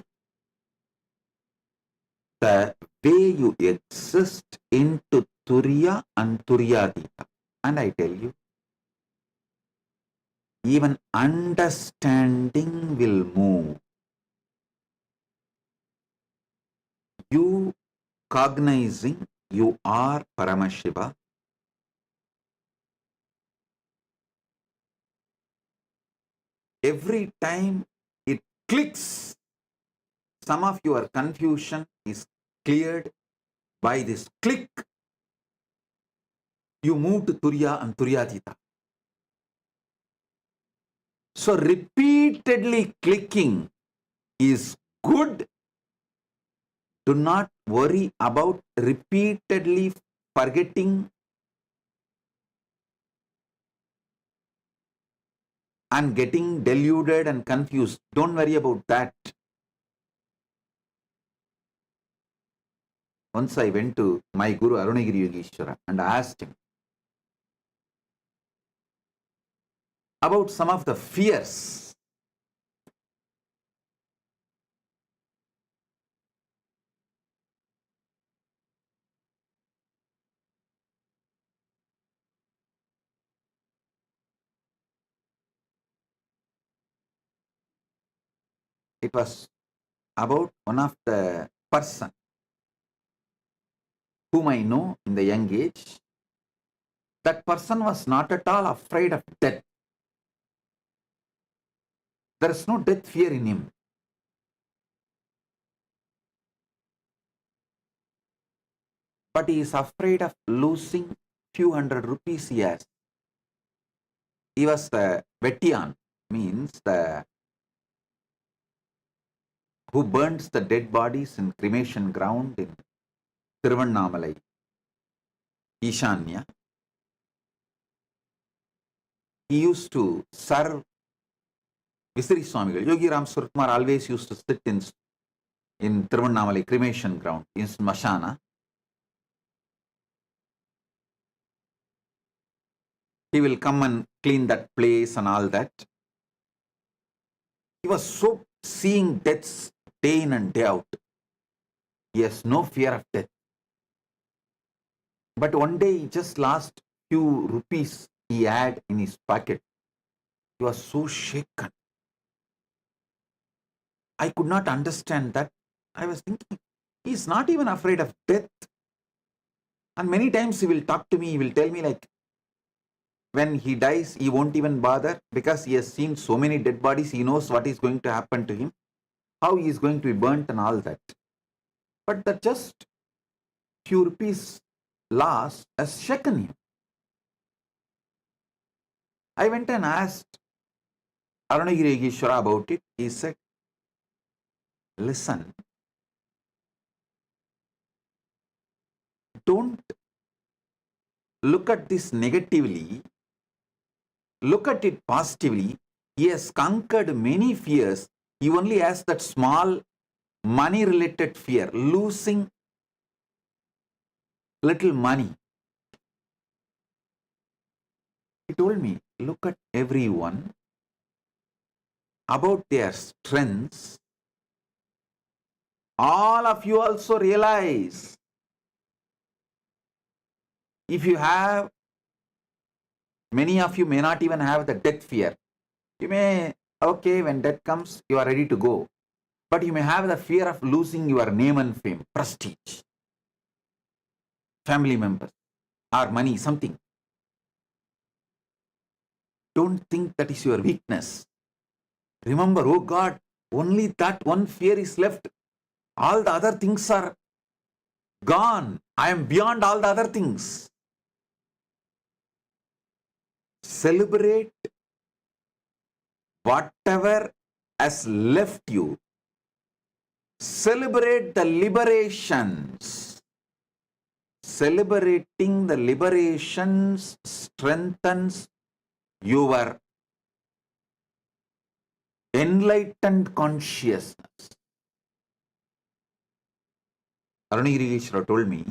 the way you exist into Turiya and Turiyadita. And I tell you, even understanding will move. You cognizing you are Paramashiva, every time it clicks, some of your confusion is cleared by this click. You move to Turiya and Turiyadita. So repeatedly clicking is good. Do not worry about repeatedly forgetting and getting deluded and confused. Don't worry about that. Once I went to my Guru Arunagiri Yogeshwara and asked him about some of the fears. It was about one of the person whom I know in the young age. That person was not at all afraid of death. There is no death fear in him. But he is afraid of losing few hundred rupees he has. He was the Vetian, means the who burns the dead bodies in cremation ground in Tiruvannamalai, Ishanya. He used to serve Visiri Swamigal. Yogi Ram Suratkumar always used to sit in Tiruvannamalai cremation ground, in Smashana. He will come and clean that place and all that. He was so seeing deaths day in and day out. He has no fear of death. But one day he just lost few rupees he had in his pocket. He was so shaken. I could not understand that. I was thinking, he is not even afraid of death. And many times he will talk to me, he will tell me like, when he dies, he won't even bother because he has seen so many dead bodies. He knows what is going to happen to him, how he is going to be burnt and all that. But that just few rupees loss has shaken him. I went and asked Arunagiri Yogeshwara about it. He said, listen, don't look at this negatively, look at it positively. He has conquered many fears. He only has that small money related fear, losing little money. He told me, look at everyone about their strengths. All of you also realize if you have, many of you may not even have the death fear. You may, okay, when death comes, you are ready to go. But you may have the fear of losing your name and fame, prestige, family members, or money, something. Don't think that is your weakness. Remember, oh God, only that one fear is left. All the other things are gone. I am beyond all the other things. Celebrate whatever has left you. Celebrate the liberations. Celebrating the liberations strengthens your enlightened consciousness. Arunagiri Yogeshwara told me,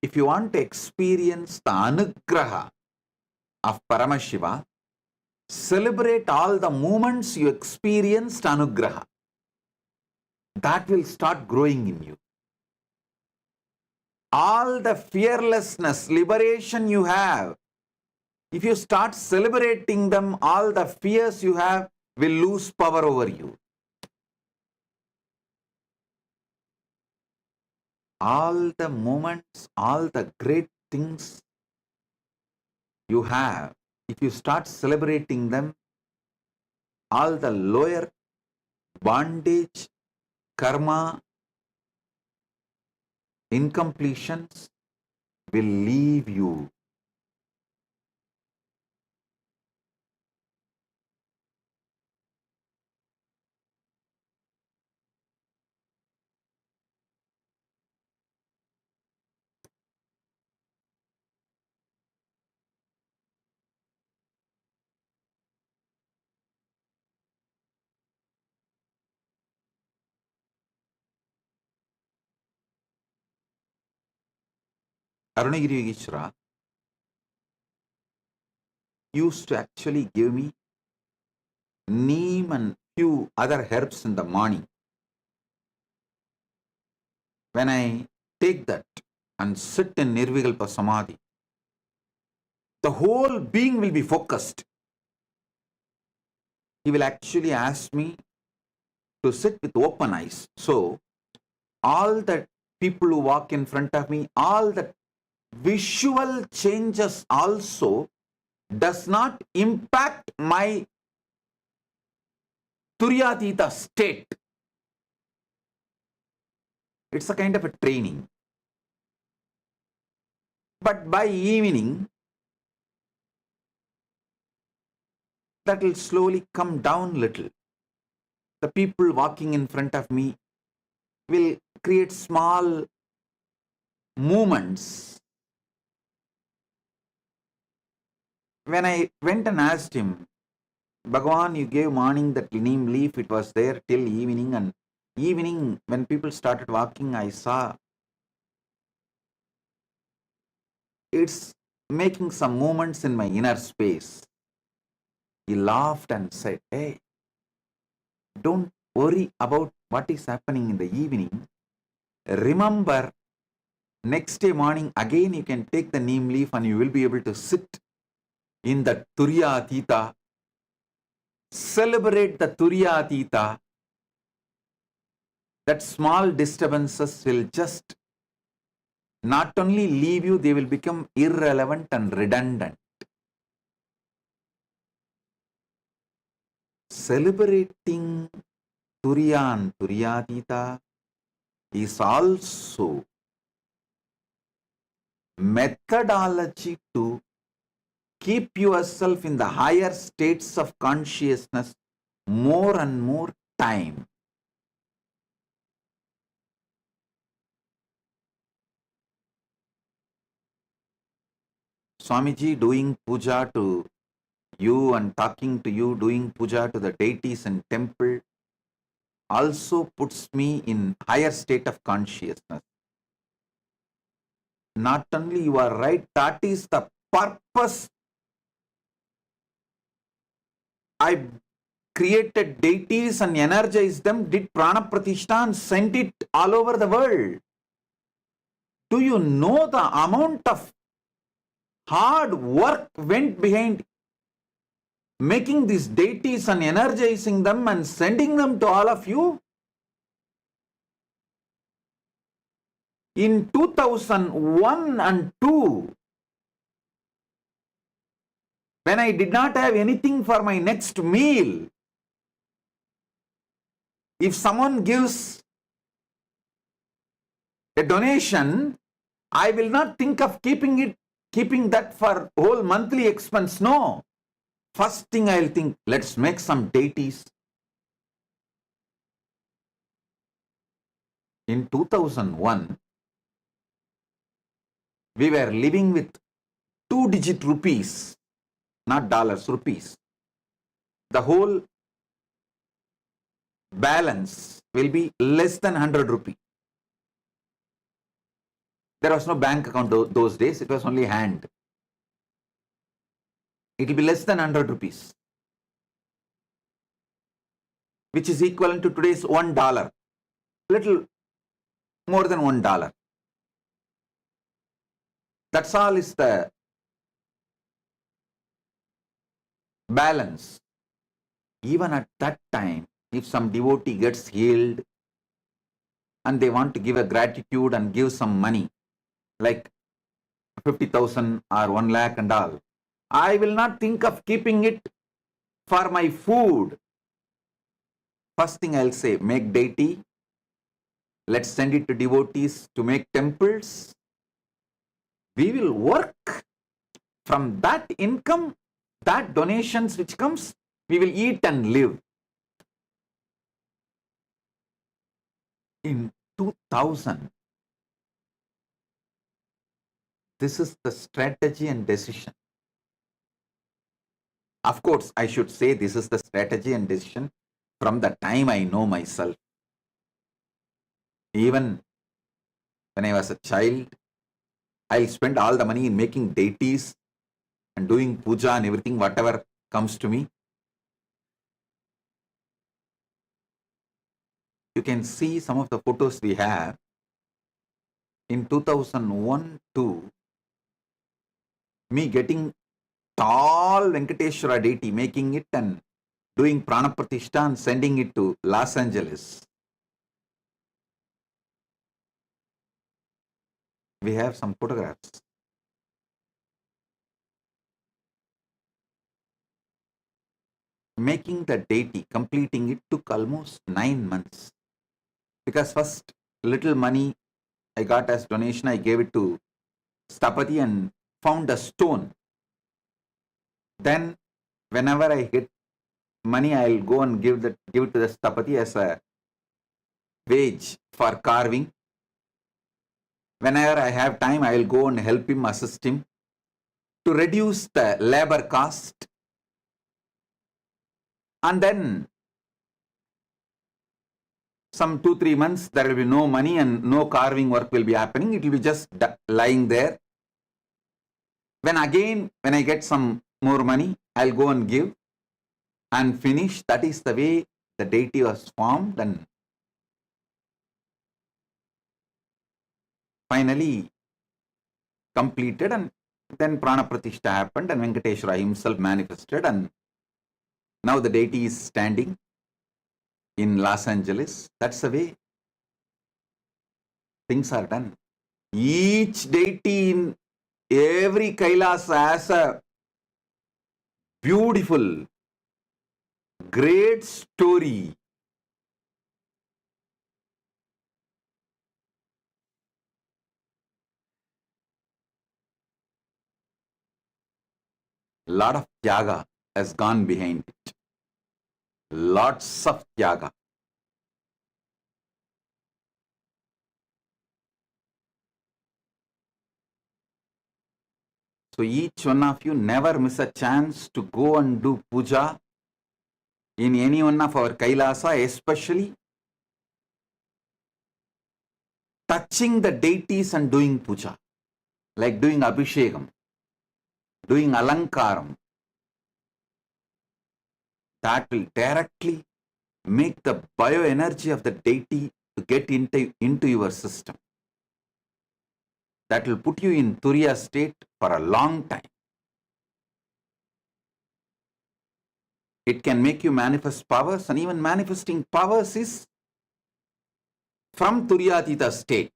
if you want to experience the anugraha of Paramashiva, celebrate all the moments you experienced anugraha. That will start growing in you. All the fearlessness, liberation you have, if you start celebrating them, all the fears you have will lose power over you. All the moments, all the great things you have, if you start celebrating them, all the lower bondage, karma, incompletions will leave you. Arunagiri Yogeshwara used to actually give me neem and few other herbs in the morning. When I take that and sit in Nirvikalpa Samadhi, the whole being will be focused. He will actually ask me to sit with open eyes. So, all the people who walk in front of me, all the visual changes also does not impact my Turyatita state. It's a kind of a training. But by evening, that will slowly come down little. The people walking in front of me will create small movements. When I went and asked him, Bhagavan, you gave morning that neem leaf, it was there till evening, and evening when people started walking, I saw it's making some movements in my inner space. He laughed and said, hey, don't worry about what is happening in the evening. Remember, next day morning again you can take the neem leaf and you will be able to sit in the Turyatita. Celebrate the Turyatita. That small disturbances will just not only leave you, they will become irrelevant and redundant. Celebrating Turyan, Turyatita, is also methodology to keep yourself in the higher states of consciousness more and more time. Swamiji doing puja to you and talking to you, doing puja to the deities in temple also puts me in higher state of consciousness. Not only you are right, that is the purpose I created deities and energized them, did prana pratishtha and sent it all over the world. Do you know the amount of hard work went behind making these deities and energizing them and sending them to all of you? In 2001 and 2, when I did not have anything for my next meal, if someone gives a donation, I will not think of keeping that for whole monthly expense. No. First thing I'll think, let's make some deities. In 2001, we were living with 2-digit rupees, not dollars, rupees. The whole balance will be less than 100 rupees. There was no bank account those days, it was only hand. It will be less than 100 rupees, which is equivalent to today's $1, little more than $1. That's all is the balance. Even at that time, if some devotee gets healed and they want to give a gratitude and give some money, like 50,000 or 1 lakh and all, I will not think of keeping it for my food. First thing I'll say, make deity, let's send it to devotees to make temples. We will work from that income, that donations which comes, we will eat and live. In 2000, this is the strategy and decision. Of course, I should say this is the strategy and decision from the time I know myself. Even when I was a child, I'll spend all the money in making deities and doing puja and everything, whatever comes to me. You can see some of the photos we have. In 2001-2, me getting tall Venkateshwara deity, making it and doing prana pratishtha and sending it to Los Angeles. We have some photographs. Making the deity, completing it took almost 9 months. Because first little money I got as donation, I gave it to Stapati and found a stone. Then whenever I get money, I'll go and give it to the Stapati as a wage for carving. Whenever I have time, I will go and help him, assist him to reduce the labor cost. And then some 2-3 months, there will be no money and no carving work will be happening. It will be just lying there. When I get some more money, I'll go and give and finish. That is the way the deity was formed, and finally completed, and then prana pratishtha happened and Venkateshwara himself manifested, and now the deity is standing in Los Angeles. That's the way things are done. Each deity in every Kailasa has a beautiful, great story. Lot of tyaga has gone behind it. Lots of tyaga. So each one of you never miss a chance to go and do puja in any one of our Kailasa, especially touching the deities and doing puja, like doing abhishekam, doing alankaram. That will directly make the bioenergy of the deity to get into your system. That will put you in Turiya state for a long time. It can make you manifest powers, and even manifesting powers is from Turyatita state.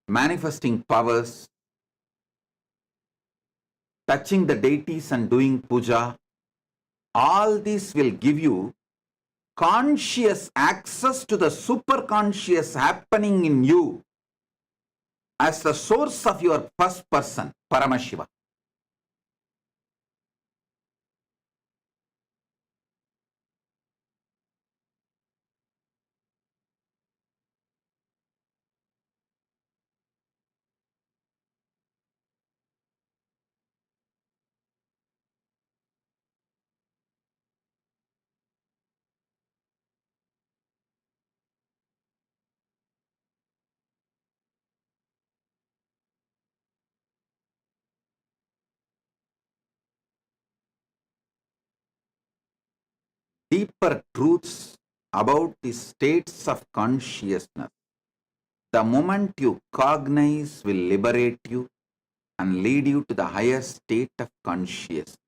Manifesting powers, touching the deities and doing puja, all this will give you conscious access to the superconscious happening in you as the source of your first person, Paramashiva. Deeper truths about the states of consciousness, the moment you cognize, will liberate you and lead you to the higher state of consciousness.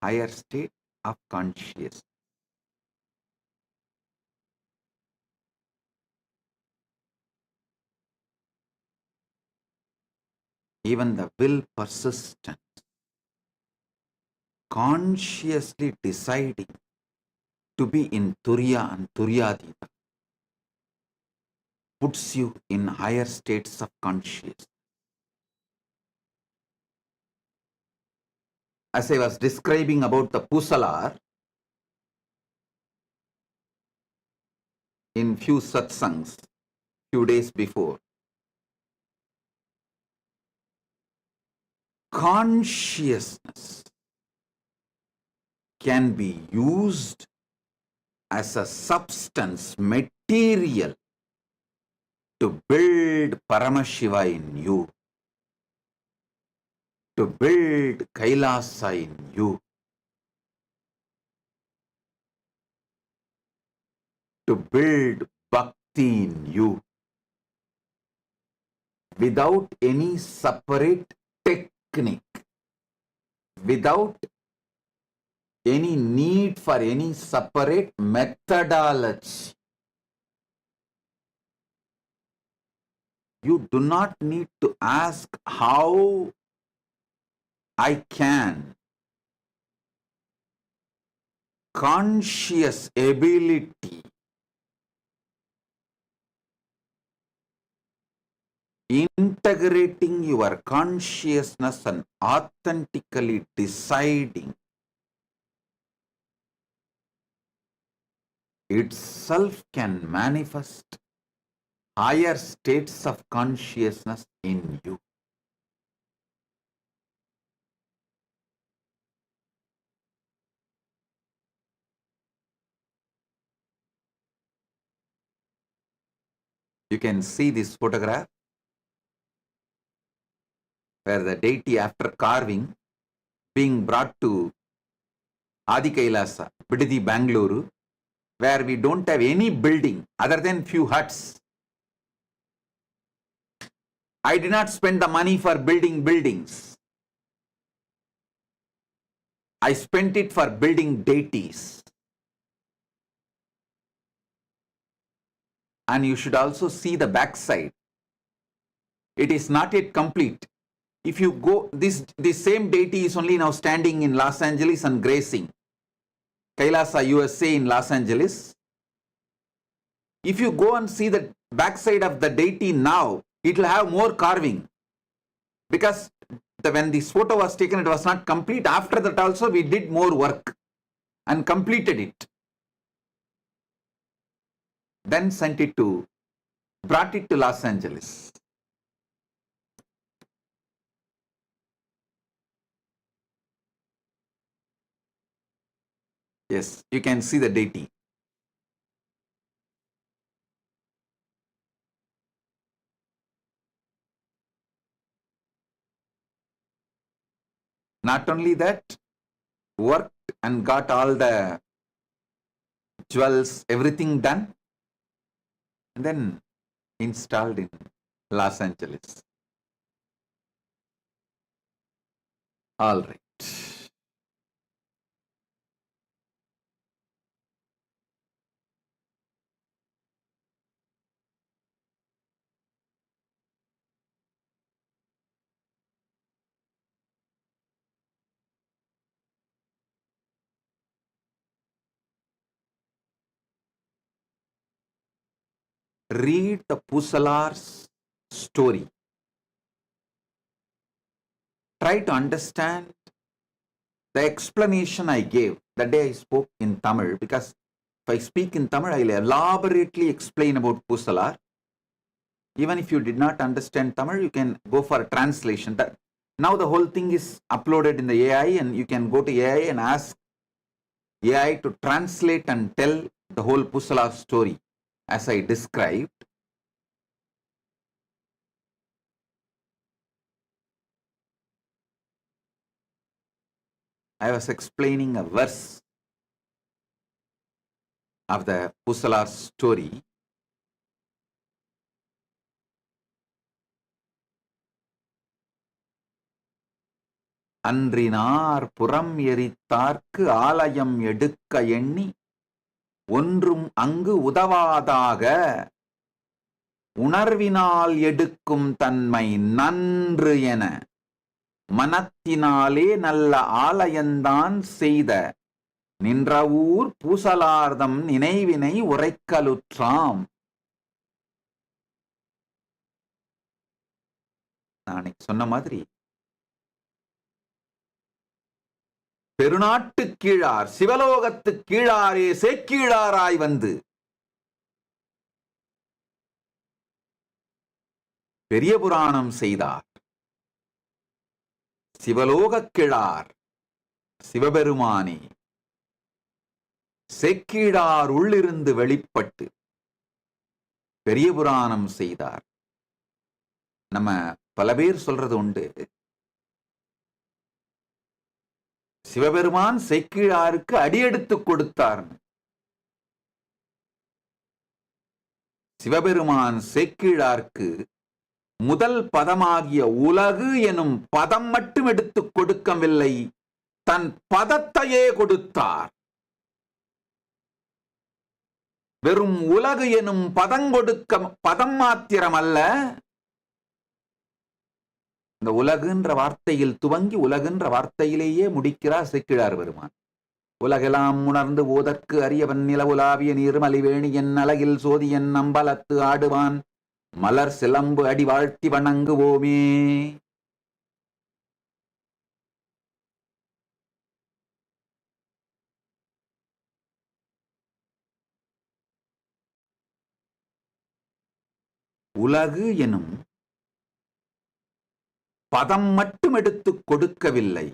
Higher state of consciousness. Even the will persistent, consciously deciding to be in Turiya and Turyadita, puts you in higher states of consciousness. As I was describing about the Pusalar in few satsangs, few days before, consciousness can be used as a substance, material, to build Paramashiva in you, to build Kailasa in you, to build Bhakti in you, without any separate technique, without any need for any separate methodology. You do not need to ask how I can. Conscious ability, integrating your consciousness and authentically deciding itself can manifest higher states of consciousness in you. You can see this photograph where the deity, after carving, being brought to Adi Kailasa, Bididi, Bangalore, where we don't have any building other than few huts. I did not spend the money for building buildings. I spent it for building deities. And you should also see the backside. It is not yet complete. If you go, this same deity is only now standing in Los Angeles and gracing Kailasa, USA in Los Angeles. If you go and see the backside of the deity now, it will have more carving. Because when this photo was taken, it was not complete. After that also, we did more work and completed it. Then brought it to Los Angeles. Yes, you can see the deity. Not only that, worked and got all the jewels, everything done, and then installed in Los Angeles. All right. Read the Pusalar's story. Try to understand the explanation I gave the day I spoke in Tamil, because if I speak in Tamil, I will elaborately explain about Pusalar. Even if you did not understand Tamil, you can go for a translation. Now the whole thing is uploaded in the AI, and you can go to AI and ask AI to translate and tell the whole Pusalar story as I described. I was explaining a verse of the Pusalar story. அன்றினார் புறம் எரித்தார்க்கு ஆலயம் எடுக்க எண்ணி ஒன்றும் அங்கு உதவாதாக உணர்வினால் எடுக்கும் தன்மை நன்று என மனத்தினாலே நல்ல ஆலயந்தான் செய்த நின்ற ஊர் பூசலார்தம் நினைவினை உரைக்கலுற்றாம். நான் சொன்ன மாதிரி பெருநாட்டு கீழார் சிவலோகத்து கீழாரே சேக்கீழாராய் வந்து பெரிய புராணம் செய்தார். சிவலோகக் கிழார் சிவபெருமானே சேக்கீழார் உள்ளிருந்து வெளிப்பட்டு பெரிய புராணம் செய்தார். நம்ம பல பேர் சொல்றது உண்டு, சிவபெருமான் சேக்கீழாருக்கு அடியெடுத்து கொடுத்தார். சிவபெருமான் சேக்கீழாருக்கு முதல் பதமாகிய உலகு எனும் பதம் மட்டும் எடுத்து கொடுக்கவில்லை, தன் பதத்தையே கொடுத்தார். வெறும் உலகு எனும் பதம் மாத்திரம் அல்ல, இந்த உலகுன்ற வார்த்தையில் துவங்கி உலகுன்ற வார்த்தையிலேயே முடிக்கிறார் சேக்கிழார் பெருமான். உலகெல்லாம் உணர்ந்து ஓதற்கு அரியவன் நிலவுலாவிய நீர்மலிவேணி என் அலகில் சோதியன் அம்பலத்து ஆடுவான் மலர் சிலம்பு அடி வாழ்த்தி வணங்குவோமே. உலகு எனும் பதம் மட்டும் எடுத்து கொடுக்கவில்லை,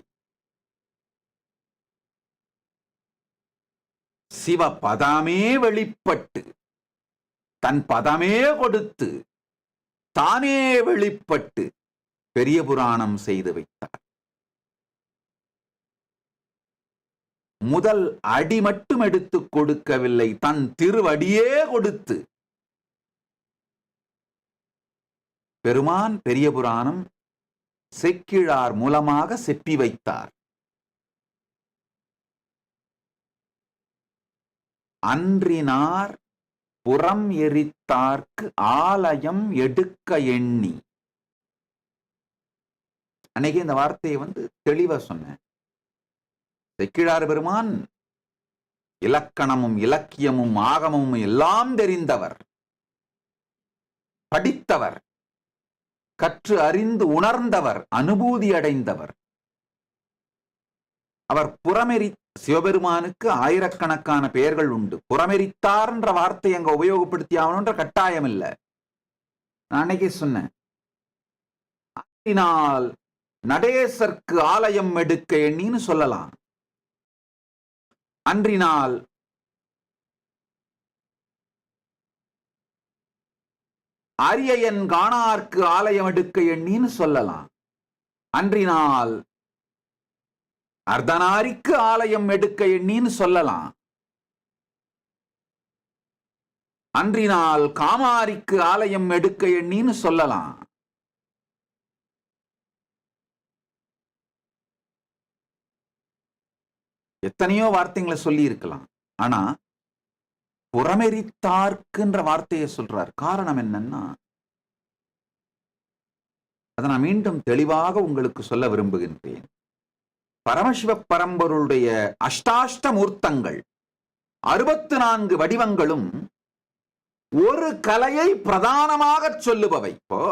சிவ பதமே வெளிப்பட்டு தன் பதமே கொடுத்து தானே வெளிப்பட்டு பெரிய புராணம் செய்து வைத்தார். முதல் அடி மட்டும் எடுத்து கொடுக்கவில்லை, தன் திருவடியே கொடுத்து பெருமான் பெரிய புராணம் சேக்கிழார் மூலமாக செப்பி வைத்தார். அன்றினார் புறம் எரித்தார்க்கு ஆலயம் எடுக்க எண்ணி. அன்னைக்கு இந்த வார்த்தையை தெளிவா சொன்னேன். சேக்கிழார் பெருமான் இலக்கணமும் இலக்கியமும் ஆகமும் எல்லாம் தெரிந்தவர். படித்தவர், கற்று அறிந்து உணர்ந்தவர், அனுபூதி அடைந்தவர். அவர் புறமெரி சிவபெருமானுக்கு ஆயிரக்கணக்கான பெயர்கள் உண்டு. புறமெரித்தார்ன்ற வார்த்தை அங்க உபயோகப்படுத்தி ஆகணுன்ற கட்டாயம் இல்லை. நான் அன்னைக்கே சொன்னேன், நடேசர்க்கு ஆலயம் எடுக்க எண்ணின்னு சொல்லலாம். அன்றினால் அரியன் காணார்க்கு ஆலயம் எடுக்க எண்ணின்னு சொல்லலாம். அன்றினால் அர்த்தநாரிக்கு ஆலயம் எடுக்க எண்ணின்னு சொல்லலாம். அன்றினால் காமாரிக்கு ஆலயம் எடுக்க எண்ணின்னு சொல்லலாம். எத்தனையோ வார்த்தைகளை சொல்லி இருக்கலாம். ஆனா புறமெரித்தார்க்குன்ற வார்த்தையை சொல்றார். காரணம் என்னன்னா, அதை நான் மீண்டும் தெளிவாக உங்களுக்கு சொல்ல விரும்புகின்றேன். பரமசிவ பரம்பொருளுடைய அஷ்டாஷ்ட மூர்த்தங்கள் 64 வடிவங்களும் ஒரு கலையை பிரதானமாக சொல்லுபவை. இப்போ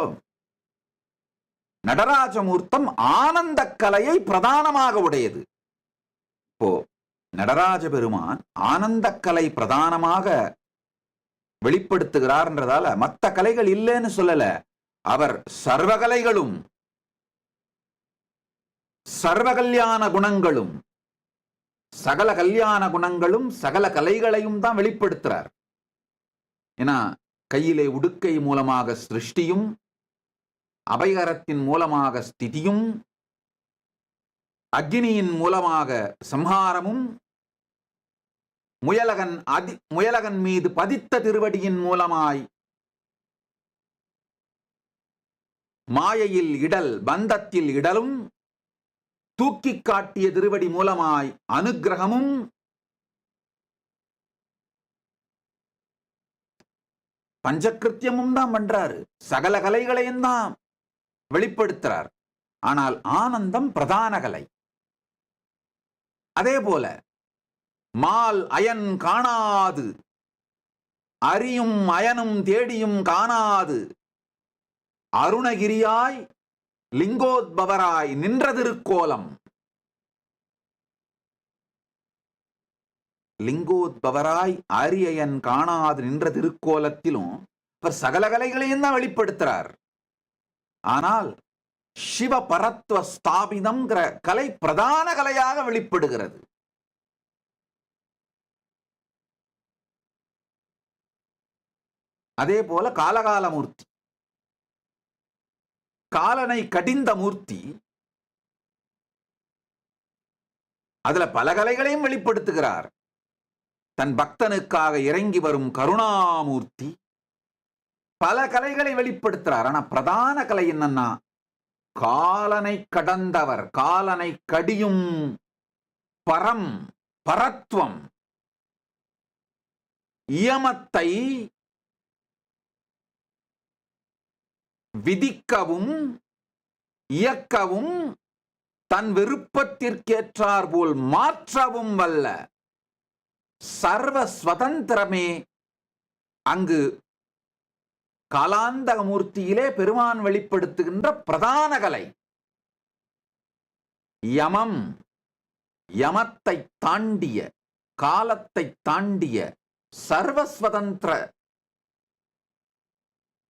நடராஜமூர்த்தம் ஆனந்த கலையை பிரதானமாக உடையது. இப்போ நடராஜ பெருமான் ஆனந்த கலை பிரதானமாக வெளிப்படுத்துகிறார்ன்றதால மற்ற கலைகள் இல்லைன்னு சொல்லல. அவர் சர்வகலைகளும் சர்வ கல்யாண குணங்களும் சகல கல்யாண குணங்களும் சகல கலைகளையும் தான் வெளிப்படுத்துறார். ஏன்னா கையிலே உடுக்கை மூலமாக சிருஷ்டியும், அபயகரத்தின் மூலமாக ஸ்திதியும், அக்னியின் மூலமாக சம்ஹாரமும், முயலகன் மீது பதித்த திருவடியின் மூலமாய் மாயையில் இடல், பந்தத்தில் இடலும், தூக்கி காட்டிய திருவடி மூலமாய் அனுக்கிரகமும், பஞ்சகிருத்தியமும் தான் பண்றாரு. சகல கலைகளையும் தான் வெளிப்படுத்துறார். ஆனால் ஆனந்தம் பிரதான கலை. அதே போல மால் அயன் காணாது, அரியும் அயனும் தேடியும் காணாது, அருணகிரியாய் லிங்கோத்பவராய் நின்ற திருக்கோலம். லிங்கோத்பவராய் அரியன் காணாது நின்ற திருக்கோலத்திலும் அவர் சகல கலைகளையும் தான் வெளிப்படுத்துறார். ஆனால் சிவ பரத்வ ஸ்தாபிதம் கலை பிரதான கலையாக வெளிப்படுகிறது. அதே போல காலகால மூர்த்தி, காலனை கடிந்த மூர்த்தி, அதுல பல கலைகளையும் வெளிப்படுத்துகிறார். தன் பக்தனுக்காக இறங்கி வரும் கருணாமூர்த்தி, பல கலைகளை வெளிப்படுத்துறார். ஆனா பிரதான கலை என்னன்னா, காலனை கடந்தவர், காலனை கடியும் பரம் பரத்வம், இயமத்தை விதிக்கவும் இயக்கவும் தன் விருப்பத்திற்கேற்றார் போல் மாற்றவும் வல்ல சர்வ சுதந்திரமே அங்கு காலாந்தக மூர்த்தியிலே பெருமான் வெளிப்படுத்துகின்ற பிரதான கலை. யமம், யமத்தை தாண்டிய, காலத்தை தாண்டிய சர்வஸ்வதந்திர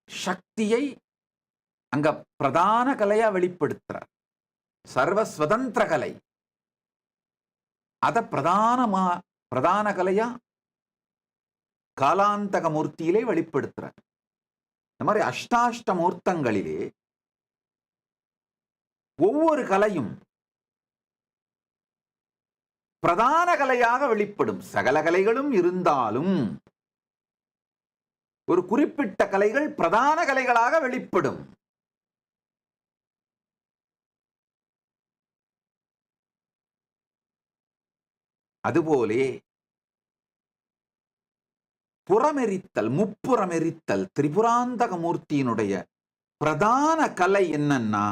சக்தியை அங்க பிரதான கலையா வெளிப்படுத்துறார். சர்வஸ்வதந்திர கலை, அத பிரதான கலையா காலாந்தக மூர்த்தியிலே வெளிப்படுத்துறார். இந்த மாதிரி அஷ்டாஷ்ட மூர்த்தங்களிலே ஒவ்வொரு கலையும் பிரதான கலையாக வெளிப்படும். சகல கலைகளும் இருந்தாலும் ஒரு குறிப்பிட்ட கலைகள் பிரதான கலைகளாக வெளிப்படும். அதுபோலே புறமெரித்தல், முப்புறமெரித்தல் திரிபுராந்தக மூர்த்தியினுடைய பிரதான கலை என்னன்னா,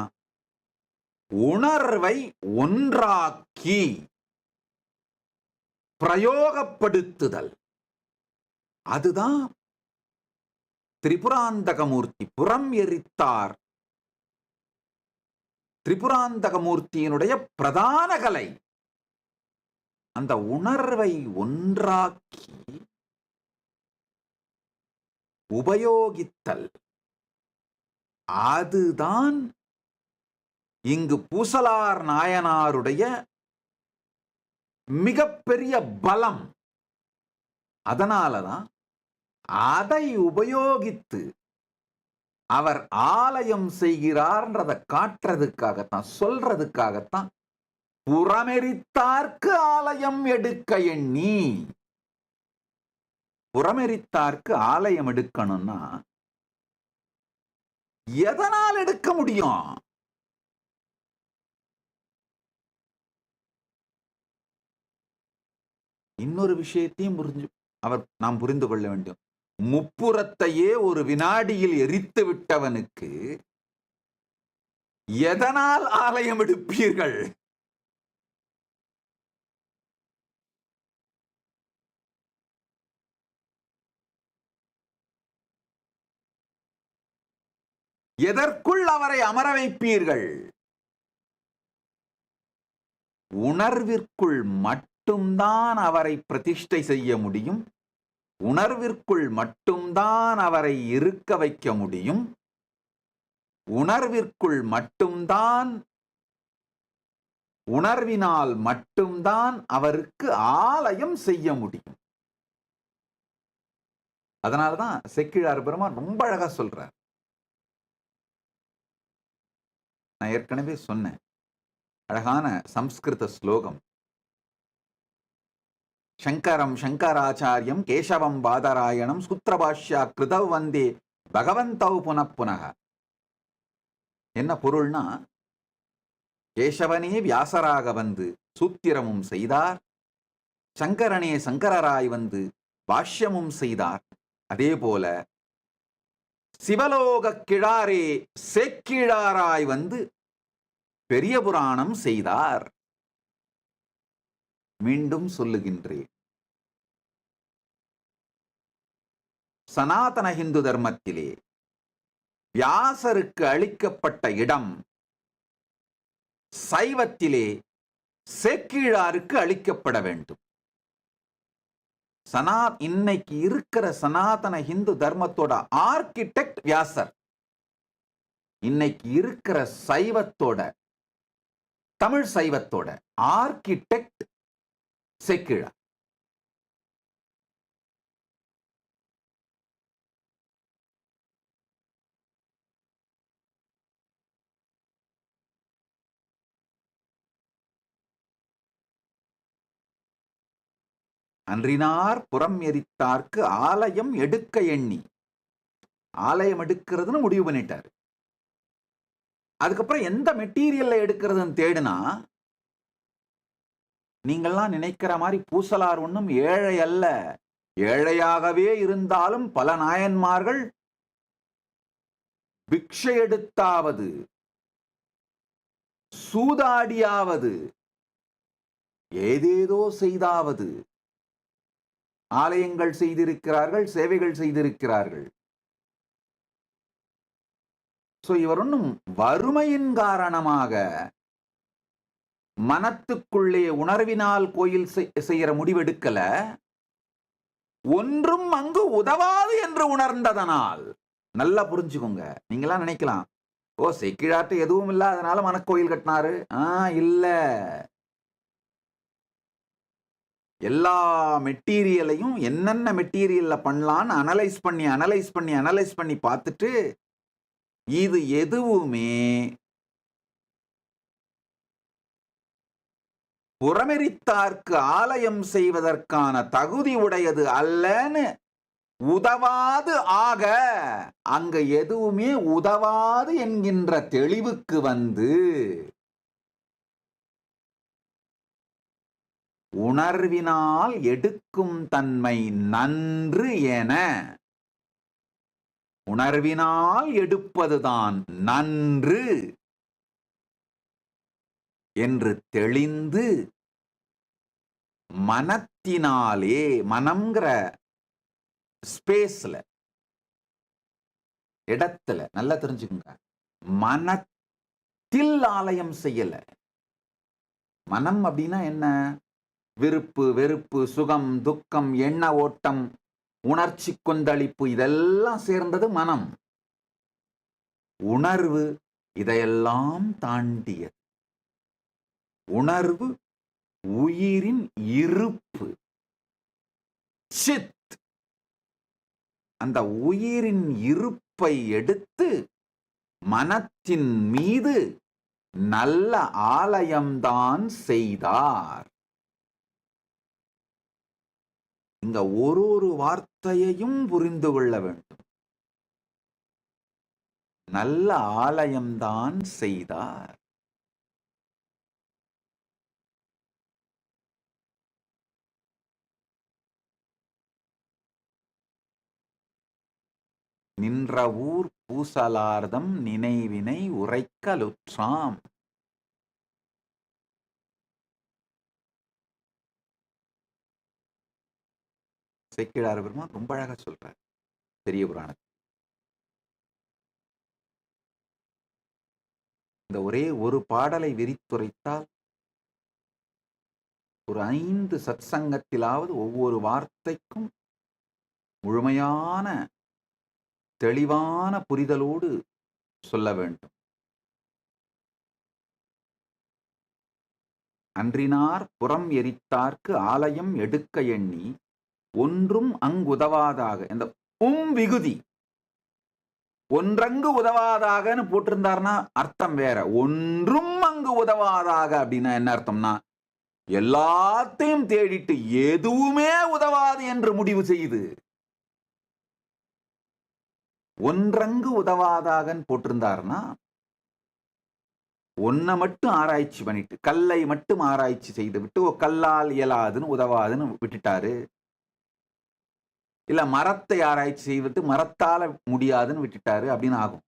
உணர்வை ஒன்றாக்கி பிரயோகப்படுத்துதல். அதுதான் திரிபுராந்தகமூர்த்தி புறம் எரித்தார். திரிபுராந்தகமூர்த்தியினுடைய பிரதான கலை அந்த உணர்வை ஒன்றாக்கி உபயோகித்தல். அதுதான் இங்கு பூசலார் நாயனாருடைய மிகப்பெரிய பலம். அதனாலதான் அதை உபயோகித்து அவர் ஆலயம் செய்கிறார்ன்றதை காட்டுறதுக்காகத்தான், சொல்றதுக்காகத்தான் புறமெரித்தார்க்கு ஆலயம் எடுக்க எண்ணி. புறமெரித்தார்க்கு ஆலயம் எடுக்கணும்னா எதனால் எடுக்க முடியும்? இன்னொரு விஷயத்தையும் நாம் புரிந்து கொள்ள வேண்டும். முப்புறத்தையே ஒரு வினாடியில் எரித்து விட்டவனுக்கு எதனால் ஆலயம் எடுப்பீர்கள்? எதற்குள் அவரை அமர வைப்பீர்கள்? உணர்விற்குள் மட்டும்தான் அவரை பிரதிஷ்டை செய்ய முடியும். உணர்விற்குள் மட்டும்தான் அவரை இருக்க வைக்க முடியும். உணர்விற்குள் மட்டும்தான், உணர்வினால் மட்டும்தான் அவருக்கு ஆலயம் செய்ய முடியும். அதனால்தான் செக்கிழார் பெருமான் ரொம்ப அழகா சொல்றார். நான் ஏற்கனவே சொன்னேன், அழகான சம்ஸ்கிருத ஸ்லோகம். சங்கரம் சங்கராச்சாரியம் கேசவம் பாதராயணம் சூத்திரபாஷ்யா கிருதவ் வந்தே பகவந்தௌ புனப்புனக. என்ன பொருள்னா, கேசவனே வியாசராக வந்து சூத்திரமும் செய்தார், சங்கரனே சங்கரராய் வந்து பாஷ்யமும் செய்தார். அதே போல சிவலோக கிழாரே சேக்கிழாராய் வந்து பெரிய புராணம் செய்தார். மீண்டும் சொல்லுகின்றேன், சனாதன இந்து தர்மத்திலே வியாசருக்கு அளிக்கப்பட்ட இடம் சைவத்திலே சேக்கிழாருக்கு அளிக்கப்பட வேண்டும். இன்னைக்கு இருக்கிற சனாதன இந்து தர்மத்தோட ஆர்கிடெக்ட் வியாசர். இன்னைக்கு இருக்கிற சைவத்தோட, தமிழ் சைவத்தோட ஆர்கிடெக்ட் சேக்கிழார். அன்றினார் புறம் எரித்தார்க்கு ஆலயம் எடுக்க எண்ணி. ஆலயம் எடுக்கிறதுன்னு முடிவு பண்ணிட்டாரு. அதுக்கப்புறம் எந்த மெட்டீரியல்ல எடுக்கிறதுன்னு தேடுனா, நீங்கள்லாம் நினைக்கிற மாதிரி பூசலார் ஒன்றும் ஏழை அல்ல. ஏழையாகவே இருந்தாலும் பல நாயன்மார்கள் பிக்ஷை எடுத்தாவது, சூதாடியாவது, ஏதேதோ செய்தாவது ஆலயங்கள் செய்திருக்கிறார்கள், சேவைகள் செய்திருக்கிறார்கள். இவர் ஒன்றும் வறுமையின் காரணமாக மனத்துக்குள்ளே உணர்வினால் கோயில் செய்யற முடிவெடுக்கல. ஒன்றும் அங்கு உதவாது என்று உணர்ந்ததனால். நல்லா புரிஞ்சுக்கோங்க. நீங்களாம் நினைக்கலாம், ஓ சேக்கிழார்ட்ட எதுவும் இல்ல அதனால மனக்கோயில் கட்டினாரு. இல்ல, எல்லா மெட்டீரியலையும் என்னென்ன மெட்டீரியல்ல பண்ணலான்னு அனலைஸ் பண்ணி பார்த்துட்டு, இது எதுவுமே புறமெரித்தார்க்கு ஆலயம் செய்வதற்கான தகுதி உடையது அல்லன்னு உதவாது ஆக, அங்க எதுவுமே உதவாது என்கின்ற தெளிவுக்கு வந்து உணர்வினால் எடுக்கும் தன்மை நன்று என, உணர்வினால் எடுப்பதுதான் நன்று என்று தெளிந்து, மனத்தினாலே, மனம்ங்கிற ஸ்பேஸ்ல இடத்துல நல்லா தெரிஞ்சுக்குங்க, மனத்தில் ஆலயம் செய்யல. மனம் அப்படின்னா என்ன? விருப்பு, வெறுப்பு, சுகம், துக்கம், எண்ண ஓட்டம், உணர்ச்சி கொந்தளிப்பு, இதெல்லாம் சேர்ந்தது மனம். உணர்வு இதையெல்லாம் தாண்டியது. உணர்வு உயிரின் இருப்பு. சித் அந்த உயிரின் இருப்பை எடுத்து மனத்தின் மீது நல்ல ஆலயம்தான் செய்தார். இங்க ஒரு வார்த்தையையும் புரிந்து கொள்ள வேண்டும். நல்ல ஆலயம்தான் செய்தார். நின்ற ஊர் பூசலார்தம் நினைவினை உரைக்கலுற்றாம். சேக்கிழார் பெருமான் ரொம்ப அழகா சொல்றார் பெரிய புராணத்தில். இந்த ஒரே ஒரு பாடலை விரித்துரைத்தால் ஒரு 5 சத்சங்கத்திலாவது ஒவ்வொரு வார்த்தைக்கும் முழுமையான தெளிவான புரிதலோடு சொல்ல வேண்டும். அன்றினார் புறம் எரித்தார்க்கு ஆலயம் எடுக்க எண்ணி ஒன்றும் அங்குதவாதாக. இந்த விகுதி ஒன்றங்கு உதவாதாகன்னு போட்டிருந்தார்னா அர்த்தம் வேற. ஒன்றும் அங்கு உதவாதாக அப்படின்னா என்ன அர்த்தம்னா, எல்லாத்தையும் தேடிட்டு எதுவுமே உதவாது என்று முடிவு செய்து. ஒன்றங்கு உதவாதாகன்னு போட்டிருந்தார்னா ஒன்ன மட்டும் ஆராய்ச்சி பண்ணிட்டு, கல்லை மட்டும் ஆராய்ச்சி செய்து விட்டு கல்லால் இயலாதுன்னு உதவாதுன்னு விட்டுட்டாரு. இல்ல மரத்தை ஆராய்ச்சி செய்துட்டு மரத்தால முடியாதுன்னு விட்டுட்டாரு அப்படின்னு ஆகும்.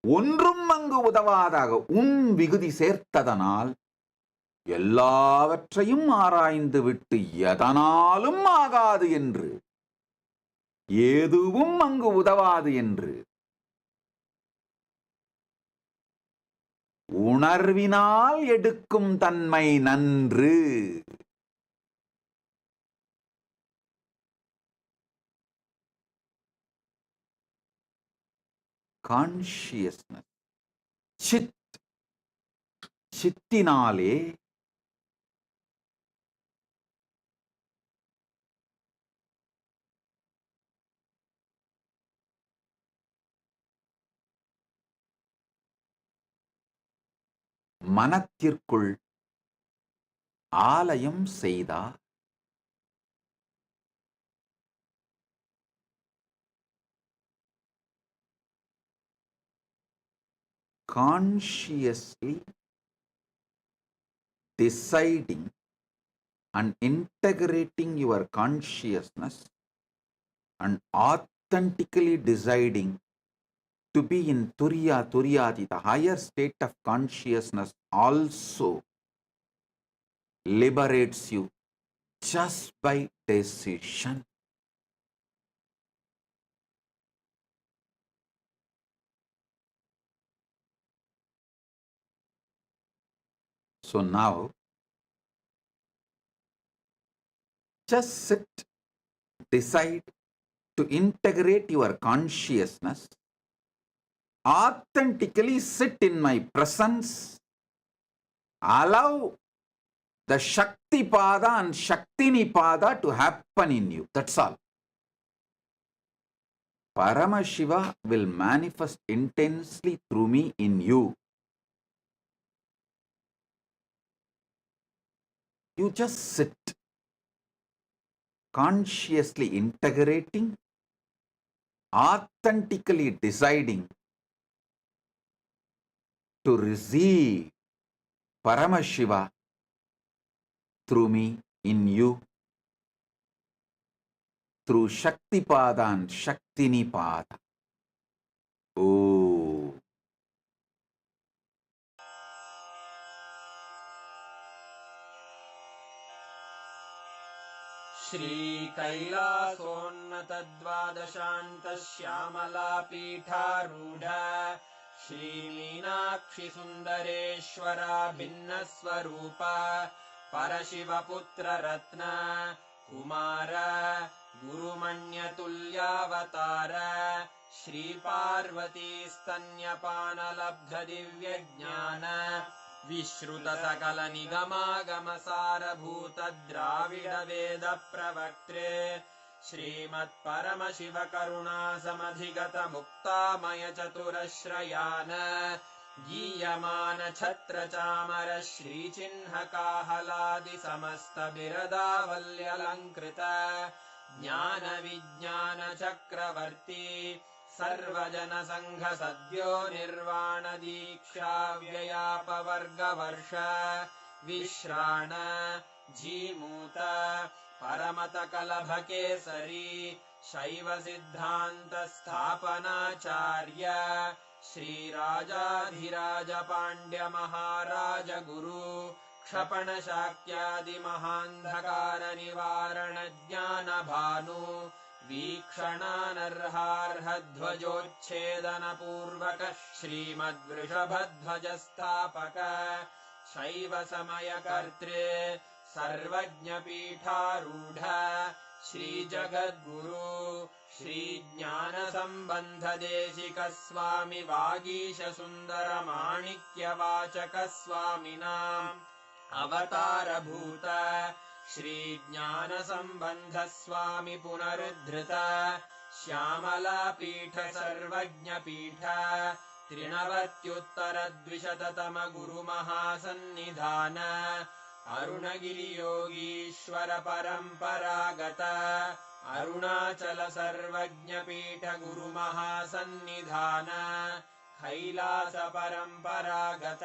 ஒன்றும் அங்கு உதவாதாக விகுதி சேர்த்ததனால் எல்லாவற்றையும் ஆராய்ந்து விட்டு எதனாலும் ஆகாது என்று, எதுவும் அங்கு உதவாது என்று உணர்வினால் எடுக்கும் தன்மை நன்று. கான்ஷியஸ்னஸ், சித், சித்தினாலே மனத்திற்குள் ஆலயம் செய்தார். Consciously deciding and integrating your consciousness and authentically deciding to be in Turyati, the higher state of consciousness, also liberates you just by decision. So now, just sit, decide to integrate your consciousness, authentically sit in my presence, allow the Shakti Pada and Shaktini Pada to happen in you. That's all. Paramashiva will manifest intensely through me in you. You just sit, consciously integrating, authentically deciding to receive Paramashiva through me in you, through Shakti Pada and Shaktini Pada. Oh. श्रीकैलासोन्नतद्वादशान्तश्यामलापीठारूढ श्रीमीनाक्षिसुन्दरेश्वरा भिन्नस्वरूप परशिवपुत्ररत्न Kumar गुरुमण्यतुल्यावतार श्रीपार्वतीस्तन्यपानलब्धदिव्यज्ञान विश्रुतसकलनिगमागमसारभूतद्राविडवेदप्रवक्त्रे श्रीमत्परमशिवकरुणासमधिगतमुक्तामयचतुरश्रयान् गीयमानछत्रचामर श्रीचिह्नकाहलादिसमस्तबिरदावल्यलङ्कृत ज्ञानविज्ञानचक्रवर्ती सर्वजनसङ्घसद्यो निर्वाणदीक्षाव्ययापवर्गवर्ष विश्राण Jimuta परमतकलभकेसरी शैवसिद्धान्तस्थापनाचार्य श्रीराजाधिराजपाण्ड्यमहाराज गुरु क्षपणशाक्यादिमहान्धकारनिवारणज्ञानभानु वीक्षणानर्हार्हध्वजोच्छेदनपूर्वक श्रीमद्वृषभध्वजस्थापक शैवसमयकर्त्रे सर्वज्ञपीठारूढ श्रीजगद्गुरु श्रीज्ञानसम्बन्धदेशिकस्वामि वागीशसुन्दरमाणिक्यवाचकस्वामिनाम् अवतारभूत श्रीज्ञानसम्बन्धस्वामि पुनरुद्धृत श्यामलापीठ सर्वज्ञपीठ त्रिनवत्युत्तरद्विशततमगुरुमहासन्निधान अरुणगिरियोगीश्वर परम्परागत अरुणाचल सर्वज्ञपीठ गुरुमहासन्निधान कैलास परम्परागत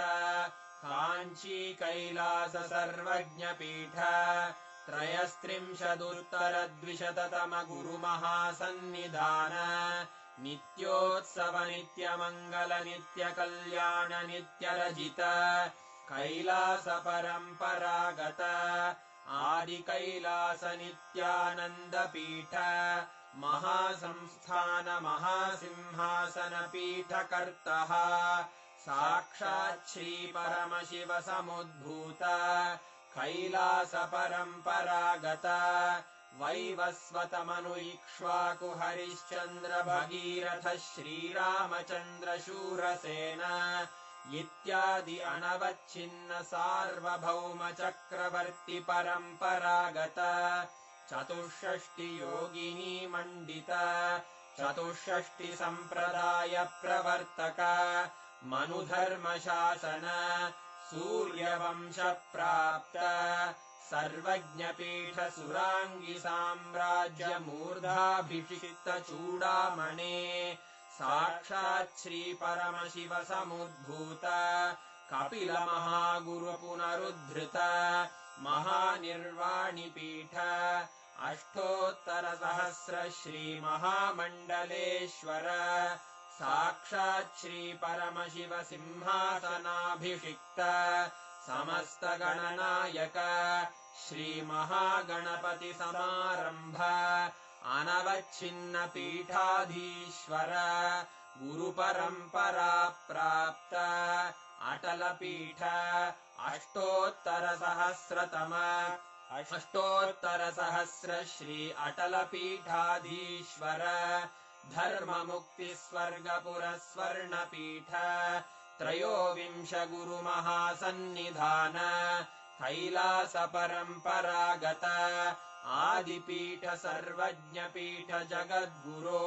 काञ्ची कैलास सर्वज्ञपीठ त्रयस्त्रिंशदुत्तरद्विशततमगुरुमहासन्निधान नित्योत्सव नित्यमङ्गल नित्यकल्याण नित्यरजित कैलास परम्परागत आदिकैलास नित्यानन्दपीठ महासंस्थान महासिंहासनपीठकर्तः साक्षात् श्रीपरमशिव समुद्भूत कैलास परम्परागत वैवस्वतमनु इक्ष्वाकु हरिश्चन्द्र भगीरथ श्रीरामचन्द्र शूरसेन इत्यादि अनवच्छिन्न सार्वभौम चक्रवर्ति परम्परागत चतुष्षष्टि योगिनी मण्डित चतुष्षष्टि सम्प्रदाय प्रवर्तक मनुधर्मशासन सूर्यवंश प्राप्त सर्वज्ञपीठ सुराङ्गी साम्राज्य मूर्धाभिषिक्त चूडामणे साक्षात् श्रीपरमशिव समुद्भूत कपिल महागुरु पुनरुद्धृत महानिर्वाणिपीठ अष्टोत्तरसहस्र श्रीमहामण्डलेश्वर साक्षात् श्रीपरमशिव सिंहासनाभिषिक्त समस्तगणनायक श्रीमहागणपति समारम्भ अनवच्छिन्न पीठाधीश्वर गुरुपरम्परा प्राप्त अटलपीठ अष्टोत्तरसहस्र श्री अटलपीठाधीश्वर धर्ममुक्तिस्वर्गपुरस्वर्णपीठ त्रयोविंश गुरुमहासन्निधान कैलास परम्परागत आदिपीठ सर्वज्ञपीठ जगद्गुरो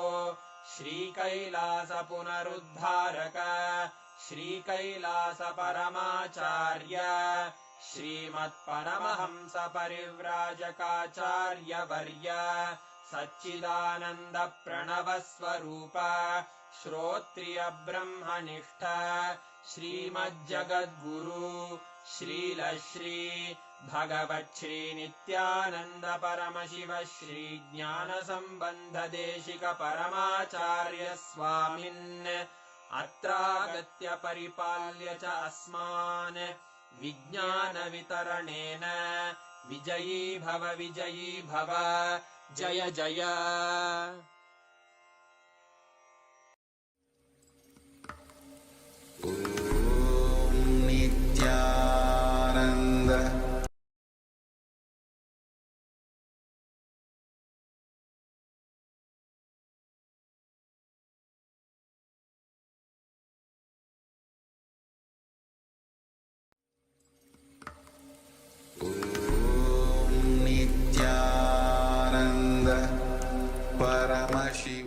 श्रीकैलास पुनरुद्धारक श्रीकैलास परमाचार्य श्रीमत्परमहंस परिव्राजकाचार्यवर्य सच्चिदानन्द प्रणवस्वरूप श्रोत्रिय ब्रह्मनिष्ठ श्रीमज्जगद्गुरु श्रीलश्री भगवच्छ्री नित्यानन्द परमशिव श्री ज्ञानसम्बन्धदेशिक परमाचार्य स्वामिन् अत्रागत्य परिपाल्य च अस्मान् विज्ञानवितरणेन विजयी भव जय जय ॐ नित्यानन्द ॐ नित्यानन्द परमशिव